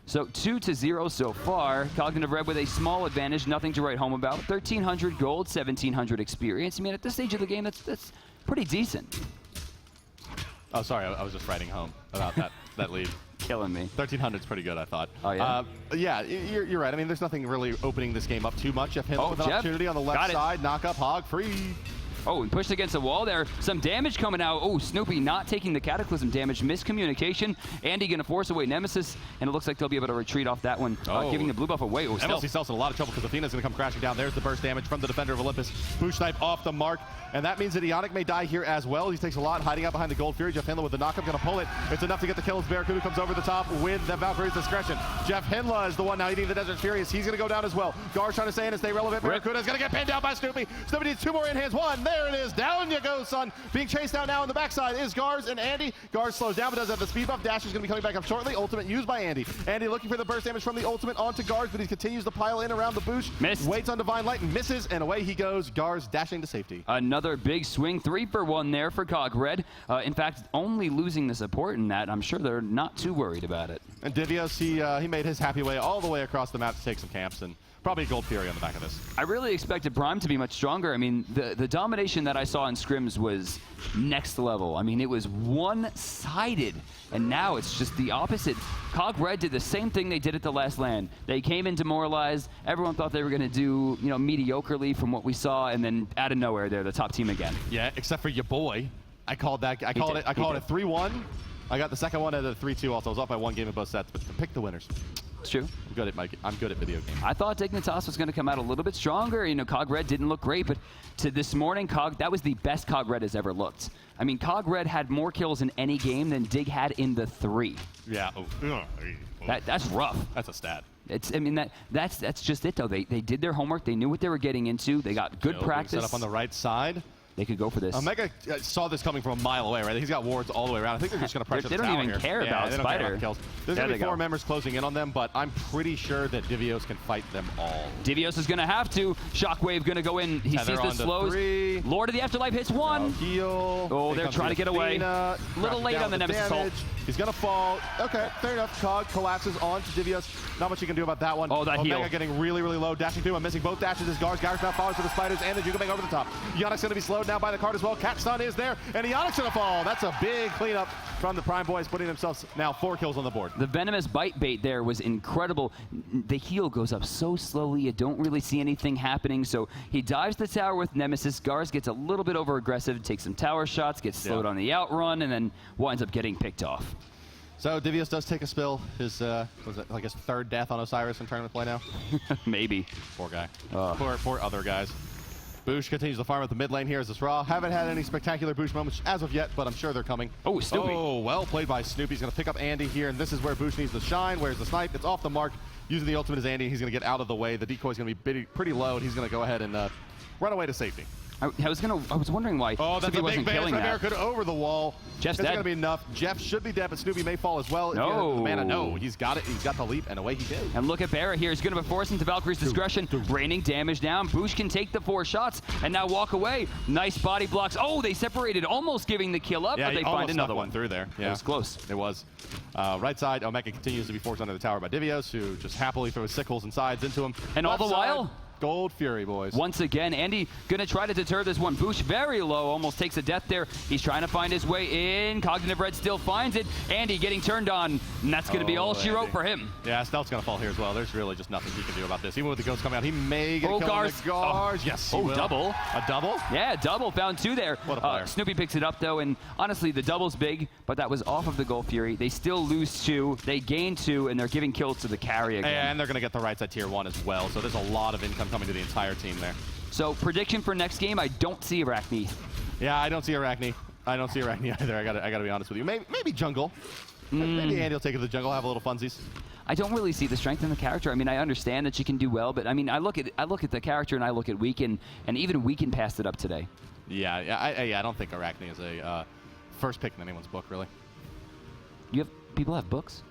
So 2-0 so far. Cognitive Red with a small advantage, nothing to write home about. 1,300 gold, 1,700 experience. I mean, at this stage of the game, that's pretty decent. Oh, sorry, I was just writing home about that lead. Killing me. 1,300 is pretty good, I thought. Oh, yeah? Yeah, you're right. I mean, there's nothing really opening this game up too much. Jeff Hinla with an Jeff. opportunity on the left side. Knock up, Hog, free. Oh, and pushed against the wall there. Some damage coming out. Oh, Snoopy not taking the Cataclysm damage. Miscommunication. Andy going to force away Nemesis, and it looks like they'll be able to retreat off that one, giving the blue buff away. Oh, MLC Stealth's in a lot of trouble because Athena's going to come crashing down. There's the burst damage from the Defender of Olympus. Boosh Snipe off the mark, and that means that Ionic may die here as well. He takes a lot, hiding out behind the Gold Fury. Jeff Hinla with the knockup, going to pull it. It's enough to get the kill as Barracuda comes over the top with the Valkyrie's Discretion. Jeff Hinla is the one now eating the Desert Furious. He's going to go down as well. Gar's trying to stay in and stay relevant. Barracuda's going to get pinned down by Snoopy. Snoopy needs 2 more in hands. 1, there it is. Down you go, son. Being chased down now on the backside is Garz and Andy. Garz slows down but does have the speed buff. Dash is going to be coming back up shortly. Ultimate used by Andy. Andy looking for the burst damage from the ultimate onto Garz, but he continues to pile in around the Boosh. Missed. Waits on Divine Light and misses, and away he goes. Garz dashing to safety. Another big swing, 3 for 1 there for Cog Red. In fact, only losing the support in that, I'm sure they're not too worried about it. And Divios, he made his happy way all the way across the map to take some camps, and probably a Gold Fury on the back of this. I really expected Prime to be much stronger. I mean, the domination that I saw in scrims was next level. I mean, it was one-sided, and now it's just the opposite. Cog Red did the same thing they did at the last LAN. They came in demoralized. Everyone thought they were going to do, you know, mediocrely from what we saw, and then out of nowhere, they're the top team again. Yeah, except for your boy. I called it a 3-1. I got the second one at a 3-2 also. I was off by 1 game in both sets, but pick the winners. It's true. I'm good at video games. I thought Dignitas was going to come out a little bit stronger. You know, Cog Red didn't look great, but to this morning, that was the best Cog Red has ever looked. I mean, Cog Red had more kills in any game than Dig had in the 3. Yeah. That's rough. That's a stat. That's just it though. They did their homework. They knew what they were getting into. They got good practice. Set up on the right side. They could go for this. Omega saw this coming from a mile away, right? He's got wards all the way around. I think they're just going to pressure the tower here. They don't even care about they don't Spider. care about the kills. There's going to be 4 members closing in on them, but I'm pretty sure that Divios can fight them all. Divios is going to have to. Shockwave going to go in. He sees the slows. 3. Lord of the Afterlife hits 1. Heal. Oh, they're trying to get away. A little late on the Nemesis ult. He's going to fall. Okay, fair enough. Cog collapses onto Divios. Not much you can do about that one. Oh, that Omega heal. getting really, really low. Dashing through. I'm missing both dashes as Gar's now follows for the Spiders and the Jugabang over the top. Yannick's going to be slowed now by the card as well. Cat stun is there, and Yannick's going to fall. That's a big cleanup from the Prime Boys, putting themselves now 4 kills on the board. The Venomous Bite bait there was incredible. The heal goes up so slowly, you don't really see anything happening, so he dives the tower with Nemesis. Gars gets a little bit over aggressive, takes some tower shots, gets slowed on the outrun, and then winds up getting picked off. So Divios does take a spill. His was it like his 3rd death on Osiris in tournament play now? Maybe. Poor guy. Poor other guys. Boosh continues to farm at the mid lane here as this Raw. Haven't had any spectacular Boosh moments as of yet, but I'm sure they're coming. Oh, Snoopy. Oh, well played by Snoopy. He's going to pick up Andy here, and this is where Boosh needs to shine. Where's the snipe? It's off the mark. Using the ultimate as Andy, he's going to get out of the way. The decoy's going to be pretty low, and he's going to go ahead and run away to safety. I was wondering why Snoopy wasn't killing that. Barracuda over the wall. Jeff's dead. dead. Going to be enough. Jeff should be dead, but Snoopy may fall as well. No. Mana, no. He's got it. He's got the leap, and away he did. And look at Barra here. He's going to be forced into Valkyrie's discretion. Raining damage down. Boosh can take the 4 shots and now walk away. Nice body blocks. Oh, they separated, almost giving the kill up, but they find another one through there. Yeah. It was close. It was. Right side, Omega continues to be forced under the tower by Divios, who just happily throws sickles and sides into him. And all the while, Gold Fury, boys. once again, Andy going to try to deter this one. Boosh very low, almost takes a death there. He's trying to find his way in. Cognitive Red still finds it. Andy getting turned on, and that's going to be all she wrote for him. Yeah, Stealth's going to fall here as well. There's really just nothing he can do about this. Even with the ghost coming out, he may get killed on the Gars. Yes, he will. Double. A double? Yeah, double. Found 2 there. What a player. Snoopy picks it up, though, and honestly, the double's big, but that was off of the Gold Fury. They still lose 2. They gain 2, and they're giving kills to the carry again. And they're going to get the right side tier 1 as well, so there's a lot of income coming to the entire team there. So prediction for next game, I don't see Arachne. Yeah, I don't see Arachne. I don't see Arachne either. I gotta be honest with you. Maybe jungle. Maybe Andy will take it to the jungle, have a little funsies. I don't really see the strength in the character. I mean, I understand that she can do well, but I mean, I look at the character and I look at Weekend, and even Weekend passed it up today. Yeah, I don't think Arachne is a first pick in anyone's book, really. People have books?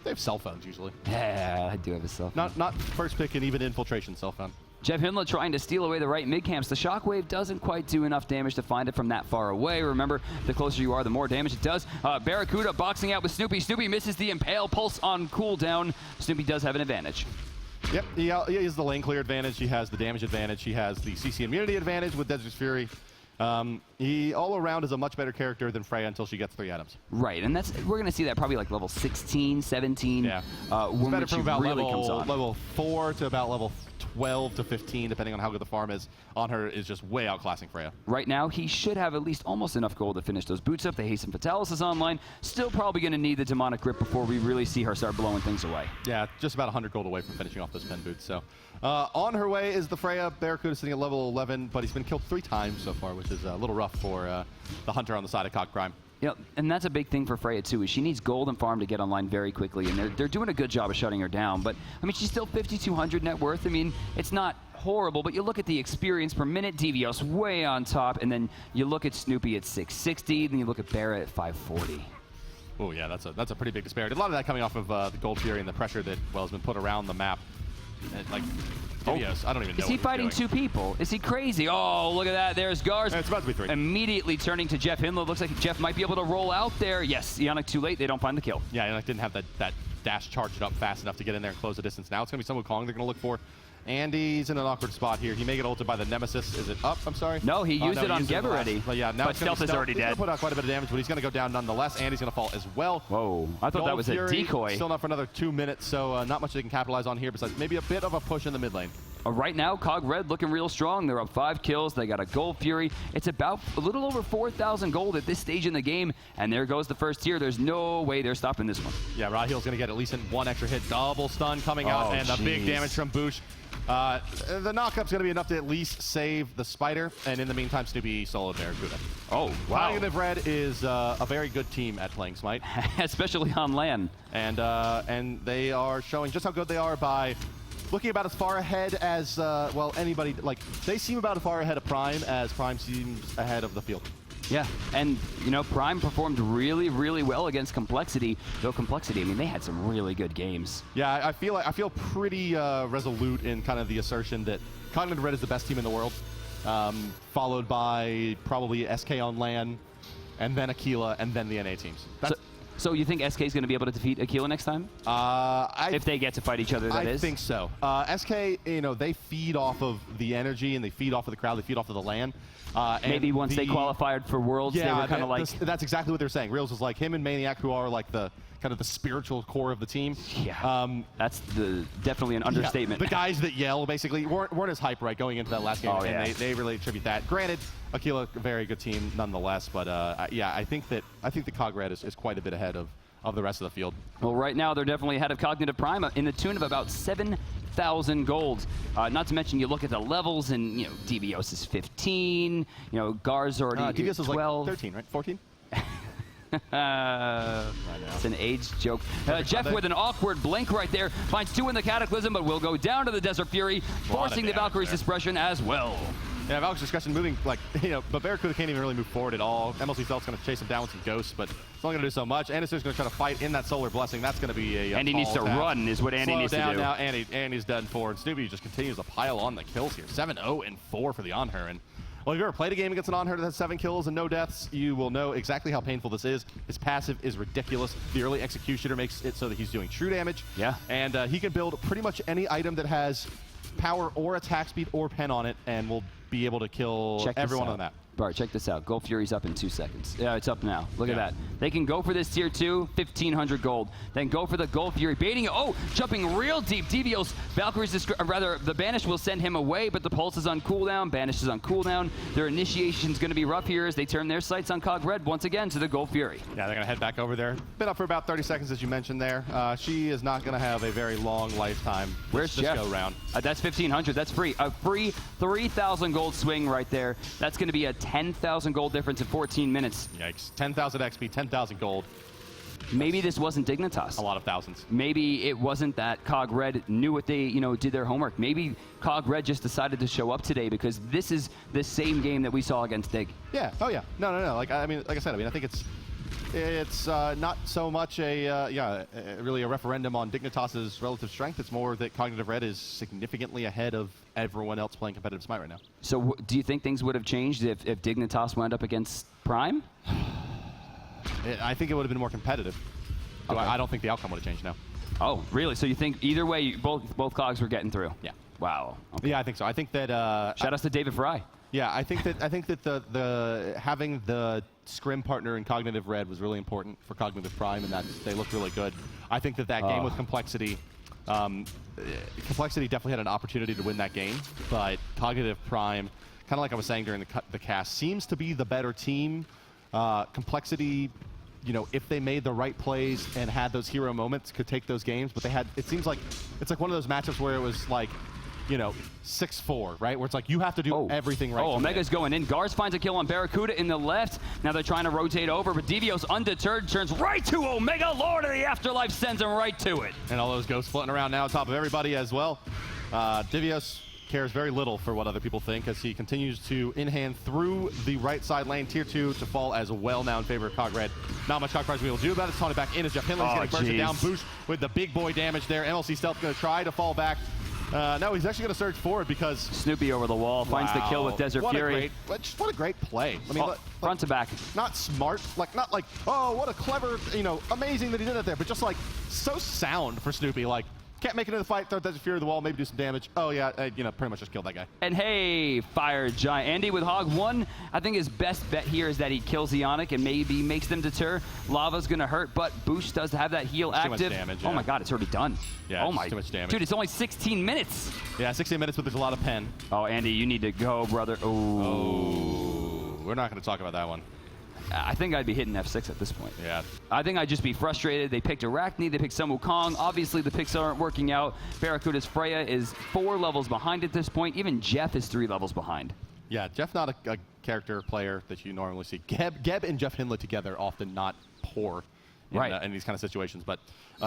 They have cell phones usually. Yeah, I do have a cell phone. Not first pick and even infiltration cell phone. Jeff Himla trying to steal away the right mid camps. The Shockwave doesn't quite do enough damage to find it from that far away. Remember, the closer you are, the more damage it does. Barracuda boxing out with Snoopy. Snoopy misses the Impale Pulse on cooldown. Snoopy does have an advantage. Yep, he has the lane clear advantage. He has the damage advantage. He has the CC immunity advantage with Desert's Fury. He all around is a much better character than Freya until she gets 3 items. Right, and we're going to see that probably like level 16, 17. Yeah. When she really comes on. Level 4 to about level 12 to 15, depending on how good the farm is on her, is just way outclassing Freya. Right now, he should have at least almost enough gold to finish those boots up. The Hasten Fatalis is online. Still probably going to need the Demonic Grip before we really see her start blowing things away. Yeah, just about 100 gold away from finishing off those pen boots. So on her way is the Freya. Barracuda sitting at level 11, but he's been killed 3 times so far, which is a little rough for the hunter on the side of Cog Prime. Yeah, and that's a big thing for Freya too, is she needs gold and farm to get online very quickly, and they're doing a good job of shutting her down. But I mean, she's still 5,200 net worth. I mean, it's not horrible, but you look at the experience per minute, Devios way on top, and then you look at Snoopy at 660, then you look at Barra at 540. Oh yeah, that's a pretty big disparity. A lot of that coming off of the Gold Fury and the pressure that has been put around the map. And, like Devios, I don't even know. Is he what fighting doing. 2 people? Is he crazy? Oh, look at that. There's Gars. It's about to be 3. Immediately turning to Jeff Himla. Looks like Jeff might be able to roll out there. Yes, Ionic too late. They don't find the kill. Yeah, Ionic didn't have that dash charged up fast enough to get in there and close the distance. Now it's going to be some Wukong they're going to look for. Andy's in an awkward spot here. He may get ulted by the Nemesis. Is it up? I'm sorry. No, he used it on Geb already. But yeah, now but Stealth is already dead. He's dead. going to put out quite a bit of damage, but he's going to go down nonetheless. Andy's going to fall as well. Whoa, I thought that was Fury, a decoy. Still not for another 2 minutes, so not much they can capitalize on here besides maybe a bit of a push in the mid lane. right now, Cog Red looking real strong. They're up 5 kills. They got a Gold Fury. It's about a little over 4,000 gold at this stage in the game. And there goes the first tier. There's no way they're stopping this one. Yeah, Rahil's going to get at least one extra hit. Double stun coming out, and the big damage from Boosh. The knockup's going to be enough to at least save the Spider, and in the meantime, Snoopy soloed Barracuda. Oh, wow. Cognitive Red is a very good team at playing Smite. Especially on LAN. And they are showing just how good they are by looking about as far ahead as, well, anybody. Like, they seem about as far ahead of Prime as Prime seems ahead of the field. Yeah, and you know, Prime performed really, really well against Complexity. Though Complexity, I mean, they had some really good games. Yeah, I feel pretty resolute in kind of the assertion that Cognitive Red is the best team in the world, followed by probably SK on LAN, and then Aquila, and then the NA teams. So you think SK is going to be able to defeat Aquila next time? If they get to fight each other, that is. I think so. SK, you know, they feed off of the energy, and they feed off of the crowd, they feed off of the LAN. Maybe once they qualified for Worlds, they were kind of like... That's exactly what they're saying. Reels was like him and Maniac, who are like the kind of the spiritual core of the team. Yeah, that's definitely an understatement. Yeah, the guys that yell, basically, weren't as hype, right, going into that last game, and they really attribute that. Granted, Aquila, a very good team nonetheless, but yeah, I think the Cog Red is quite a bit ahead of the rest of the field. Well, right now, they're definitely ahead of Cognitive Prime in the tune of about 7,000 gold. Not to mention, you look at the levels, and you know, Devios is 15. You know, Gar's already Devios is 12. like 13, right? 14. It's an age joke. Jeff with an awkward blink right there finds 2 in the Cataclysm, but will go down to the Desert Fury, forcing the Valkyrie's Dispersion as well. Yeah, Valkyrie's Discretion moving, like, you know, but Barracuda can't even really move forward at all. MLC Stealth's going to chase him down with some ghosts, but it's only going to do so much. Anderson's going to try to fight in that Solar Blessing. That's going to be a Andy needs to run, is what Andy needs to do. Now, Andy's done for, and Snoopy just continues to pile on the kills here. 7-0 and 4 for the Onher. And well, if you've ever played a game against an Onher that has 7 kills and no deaths, you will know exactly how painful this is. His passive is ridiculous. The early Executioner makes it so that he's doing true damage. Yeah. And he can build pretty much any item that has power or attack speed or pen on it, and will be able to kill everyone on the map. Bart, check this out. Gold Fury's up in 2 seconds. Yeah, it's up now. Look at that. They can go for this tier 2, 1,500 gold. Then go for the Gold Fury, baiting it. Oh, jumping real deep. Devios, Valkyrie's, the Banish will send him away, but the Pulse is on cooldown. Banish is on cooldown. Their initiation's going to be rough here as they turn their sights on Cog Red once again to the Gold Fury. Yeah, they're going to head back over there. Been up for about 30 seconds, as you mentioned there. She is not going to have a very long lifetime. Where's Jeff? Go round. That's 1,500. That's free. A free 3,000 gold swing right there. That's going to be a 10,000 gold difference in 14 minutes. Yikes. 10,000 XP, 10,000 gold. Maybe this wasn't Dignitas. A lot of thousands. Maybe it wasn't that Cog Red knew what they, did their homework. Maybe Cog Red just decided to show up today because this is the same game that we saw against Dig. Yeah. Oh yeah. No. Like I said, I think it's not so much really a referendum on Dignitas's relative strength. It's more that Cognitive Red is significantly ahead of everyone else playing competitive Smite right now. So do you think things would have changed if Dignitas went up against Prime? I think it would have been more competitive. Okay. I don't think the outcome would have changed now. Oh, really? So you think either way, both Cogs were getting through? Yeah. Wow. Okay. Yeah, I think so. I think that. Shout out to David Fry. Yeah, I think that the having the scrim partner in Cognitive Red was really important for Cognitive Prime, and that they looked really good. I think that game with Complexity. Complexity definitely had an opportunity to win that game, but Cognitive Prime, kind of like I was saying during the cast, seems to be the better team. Complexity, if they made the right plays and had those hero moments, could take those games. But it seems like it's like one of those matchups where it was like, 6-4, right? Where it's like you have to do everything right. Oh, Omega's going in. Gars finds a kill on Barracuda in the left. Now they're trying to rotate over, but Devios undeterred turns right to Omega. Lord of the Afterlife sends him right to it. And all those ghosts floating around now on top of everybody as well. Devios cares very little for what other people think as he continues to in-hand through the right side lane, tier 2, to fall as well now in favor of Cog Red. Not much Cog Prize we will do about it. It's taunted back in as Jeff Hinley's getting bursted down. Boosh with the big boy damage there. MLC Stealth going to try to fall back. No, he's actually going to surge forward because Snoopy over the wall finds the kill with Desert Fury. What a great play. I mean, front to back. Not smart, not like, oh, what a clever, amazing that he did it there, but just like so sound for Snoopy. Like, Can't make it into the fight. Throw Desert Fury to the wall, maybe do some damage. Oh yeah, pretty much just killed that guy. And hey, Fire Giant. Andy with Hog 1, I think his best bet here is that he kills Ionic and maybe makes them deter. Lava's going to hurt, but Boosh does have that heal active. Too much damage, Oh yeah. my god, it's already done. Yeah, oh it's my, too much damage. Dude, it's only 16 minutes. Yeah, 16 minutes, but there's a lot of pen. Oh, Andy, you need to go, brother. Oh, we're not going to talk about that one. I think I'd be hitting F6 at this point. Yeah. I think I'd just be frustrated. They picked Arachne, they picked Sun Wukong. Obviously, the picks aren't working out. Barracuda's Freya is 4 levels behind at this point. Even Jeff is 3 levels behind. Yeah, Jeff not a character player that you normally see. Geb and Jeff Hinla together often not poor in these kind of situations, but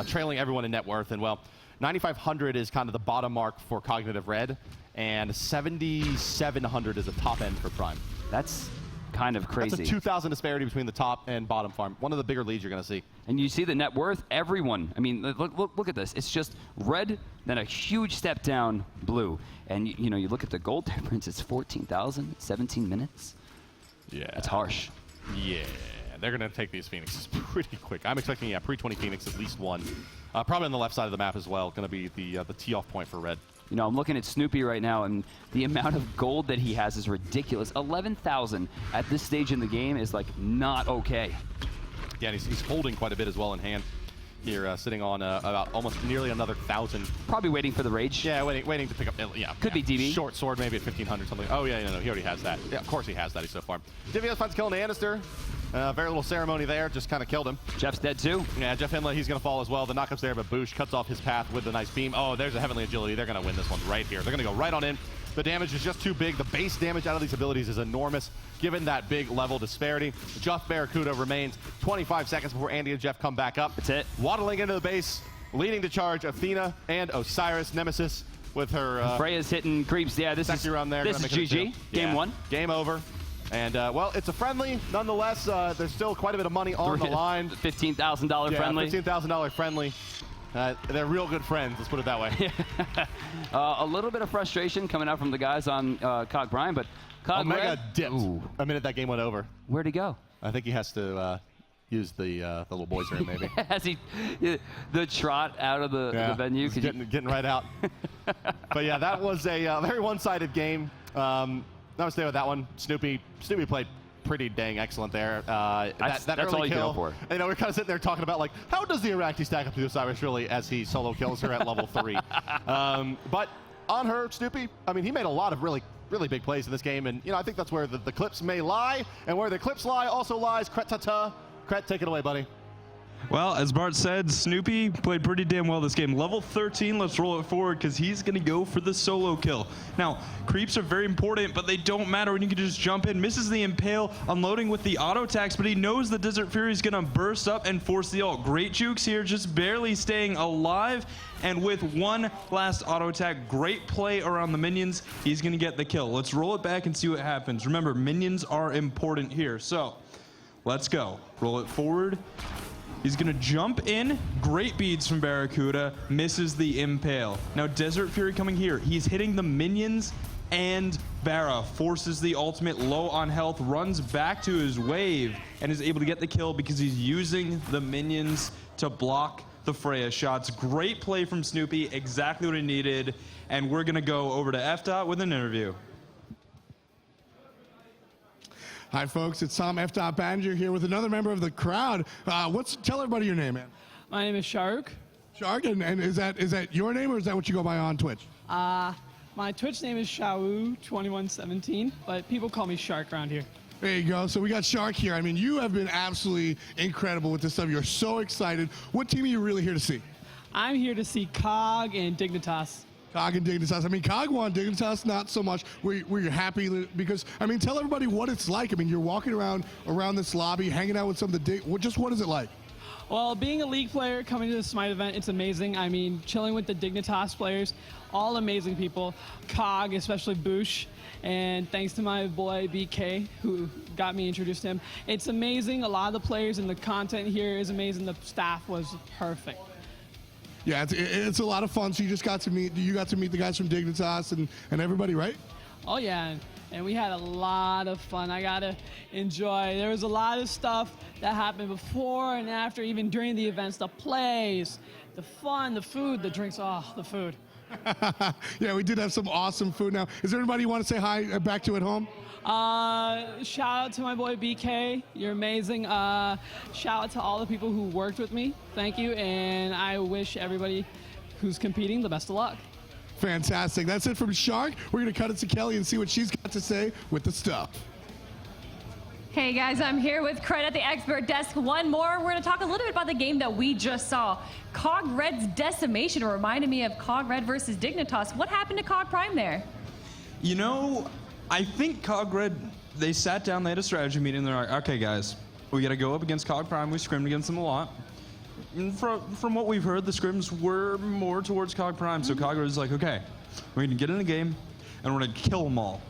trailing everyone in net worth. And, well, 9,500 is kind of the bottom mark for Cognitive Red, and 7,700 is the top end for Prime. That's kind of crazy. That's a 2,000 disparity between the top and bottom farm. One of the bigger leads you're going to see. And you see the net worth, everyone. I mean, look at this. It's just red, then a huge step down blue. And you know, you look at the gold difference, it's 14,000, 17 minutes. Yeah. That's harsh. Yeah, they're going to take these Phoenixes pretty quick. I'm expecting, pre-20 Phoenix, at least one. Probably on the left side of the map as well. Going to be the tee-off point for red. You know, I'm looking at Snoopy right now, and the amount of gold that he has is ridiculous. 11,000 at this stage in the game is, like, not okay. Yeah, and he's holding quite a bit as well in hand here, sitting on about almost nearly another 1,000. Probably waiting for the rage. Yeah, waiting to pick up. Could be DB. Short sword, maybe at 1,500 something. Oh yeah, no, he already has that. Yeah, of course he has that. He's so far. Divios finds killing Annister. Very little ceremony there, just kind of killed him. Jeff's dead too. Yeah, Jeff Hinla, he's going to fall as well. The knockup's there, but Boosh cuts off his path with the nice beam. Oh, there's a Heavenly Agility. They're going to win this one right here. They're going to go right on in. The damage is just too big. The base damage out of these abilities is enormous, given that big level disparity. Just Barracuda remains 25 seconds before Andy and Jeff come back up. That's it. Waddling into the base, leading to charge Athena and Osiris Nemesis with her... Freya's hitting creeps. Yeah, this is around there. This is GG. Game 1. Game over. And, well, it's a friendly. Nonetheless, there's still quite a bit of money on the line. $15,000 friendly. $15,000 friendly. They're real good friends, let's put it that way. A little bit of frustration coming out from the guys on Cog Prime, but Cog Omega dipped a minute that game went over. Where'd he go? I think he has to use the little boys' room, maybe. Has he the trot out of the venue? He's getting right out. But yeah, that was a very one-sided game. I would stay with that one. Snoopy played pretty dang excellent there. That's early all you kill, go for. You know, we're kind of sitting there talking about, like, how does the Arachne stack up to Osiris really as he solo kills her at level 3? But on her, Snoopy, I mean, he made a lot of really big plays in this game, and, you know, I think that's where the clips may lie, and where the clips lie also lies Kret-ta-ta. Kret, take it away, buddy. Well, as Bart said, Snoopy played pretty damn well this game. Level 13, let's roll it forward because he's going to go for the solo kill. Now, creeps are very important, but they don't matter when you can just jump in. Misses the Impale, unloading with the auto attacks, but he knows the Desert Fury is going to burst up and force the ult. Great jukes here, just barely staying alive. And with one last auto attack, great play around the minions, he's going to get the kill. Let's roll it back and see what happens. Remember, minions are important here. So, let's go. Roll it forward. He's going to jump in. Great beads from Barracuda. Misses the Impale. Now, Desert Fury coming here. He's hitting the minions and Barra. Forces the ultimate low on health. Runs back to his wave and is able to get the kill because he's using the minions to block the Freya shots. Great play from Snoopy. Exactly what he needed. And we're going to go over to FDOT with an interview. Hi, folks. It's Tom F. Banjer here with another member of the crowd. Tell everybody your name, man. My name is Sharuk. Shark, and is that your name or is that what you go by on Twitch? My Twitch name is Shao2117, but people call me Shark around here. There you go. So we got Shark here. I mean, you have been absolutely incredible with this stuff. You're so excited. What team are you really here to see? I'm here to see Cog and Dignitas. Cog and Dignitas. I mean, Cog won, Dignitas not so much. Were you happy? Because, I mean, tell everybody what it's like. I mean, you're walking around this lobby, hanging out with some of the what is it like? Well, being a League player, coming to the Smite event, it's amazing. I mean, chilling with the Dignitas players, all amazing people. Cog, especially Boosh, and thanks to my boy BK, who got me introduced to him. It's amazing. A lot of the players and the content here is amazing. The staff was perfect. Yeah, it's a lot of fun. So you got to meet the guys from Dignitas and everybody, right? Oh yeah, and we had a lot of fun. I gotta enjoy. There was a lot of stuff that happened before and after, even during the events. The plays, the fun, the food, the drinks. Oh, the food. Yeah, we did have some awesome food. Now, is there anybody you want to say hi back to at home? Shout out to my boy BK. You're amazing. Shout out to all the people who worked with me. Thank you. And I wish everybody who's competing the best of luck. Fantastic. That's it from Shark. We're going to cut it to Kelly and see what she's got to say with the stuff. Hey guys, I'm here with Cred at the expert desk. One more. We're going to talk a little bit about the game that we just saw. Cog Red's decimation reminded me of Cog Red versus Dignitas. What happened to Cog Prime there? You know, I think Cog Red, they sat down, they had a strategy meeting, and they're like, okay, guys, we got to go up against Cog Prime. We scrimmed against them a lot. And from what we've heard, the scrims were more towards Cog Prime. So Cog Red was like, okay, we're going to get in a game, and we're going to kill them all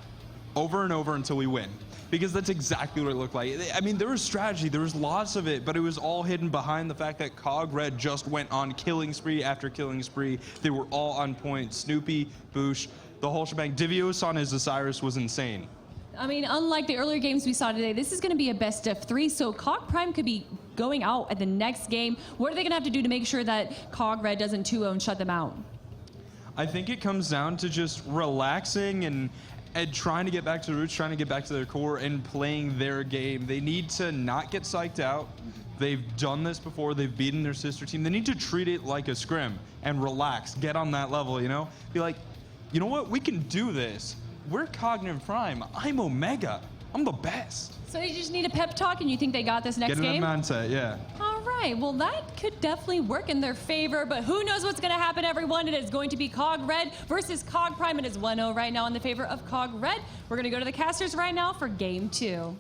over and over until we win. Because that's exactly what it looked like. I mean, there was strategy, there was lots of it, but it was all hidden behind the fact that Cog Red just went on killing spree after killing spree. They were all on point. Snoopy, Boosh, the whole shebang. Divios on his Osiris was insane. I mean, unlike the earlier games we saw today, this is going to be a best of 3, so Cog Prime could be going out at the next game. What are they going to have to do to make sure that Cog Red doesn't 2-0 and shut them out? I think it comes down to just relaxing and trying to get back to the roots, trying to get back to their core and playing their game. They need to not get psyched out. They've done this before. They've beaten their sister team. They need to treat it like a scrim and relax, get on that level, you know? Be like, you know what? We can do this. We're Cognitive Prime. I'm Omega. I'm the best. So you just need a pep talk, and you think they got this next Get in game? that mindset, yeah. All right, well, that could definitely work in their favor, but who knows what's going to happen, everyone? It is going to be Cog Red versus Cog Prime. It is 1-0 right now in the favor of Cog Red. We're going to go to the casters right now for game 2.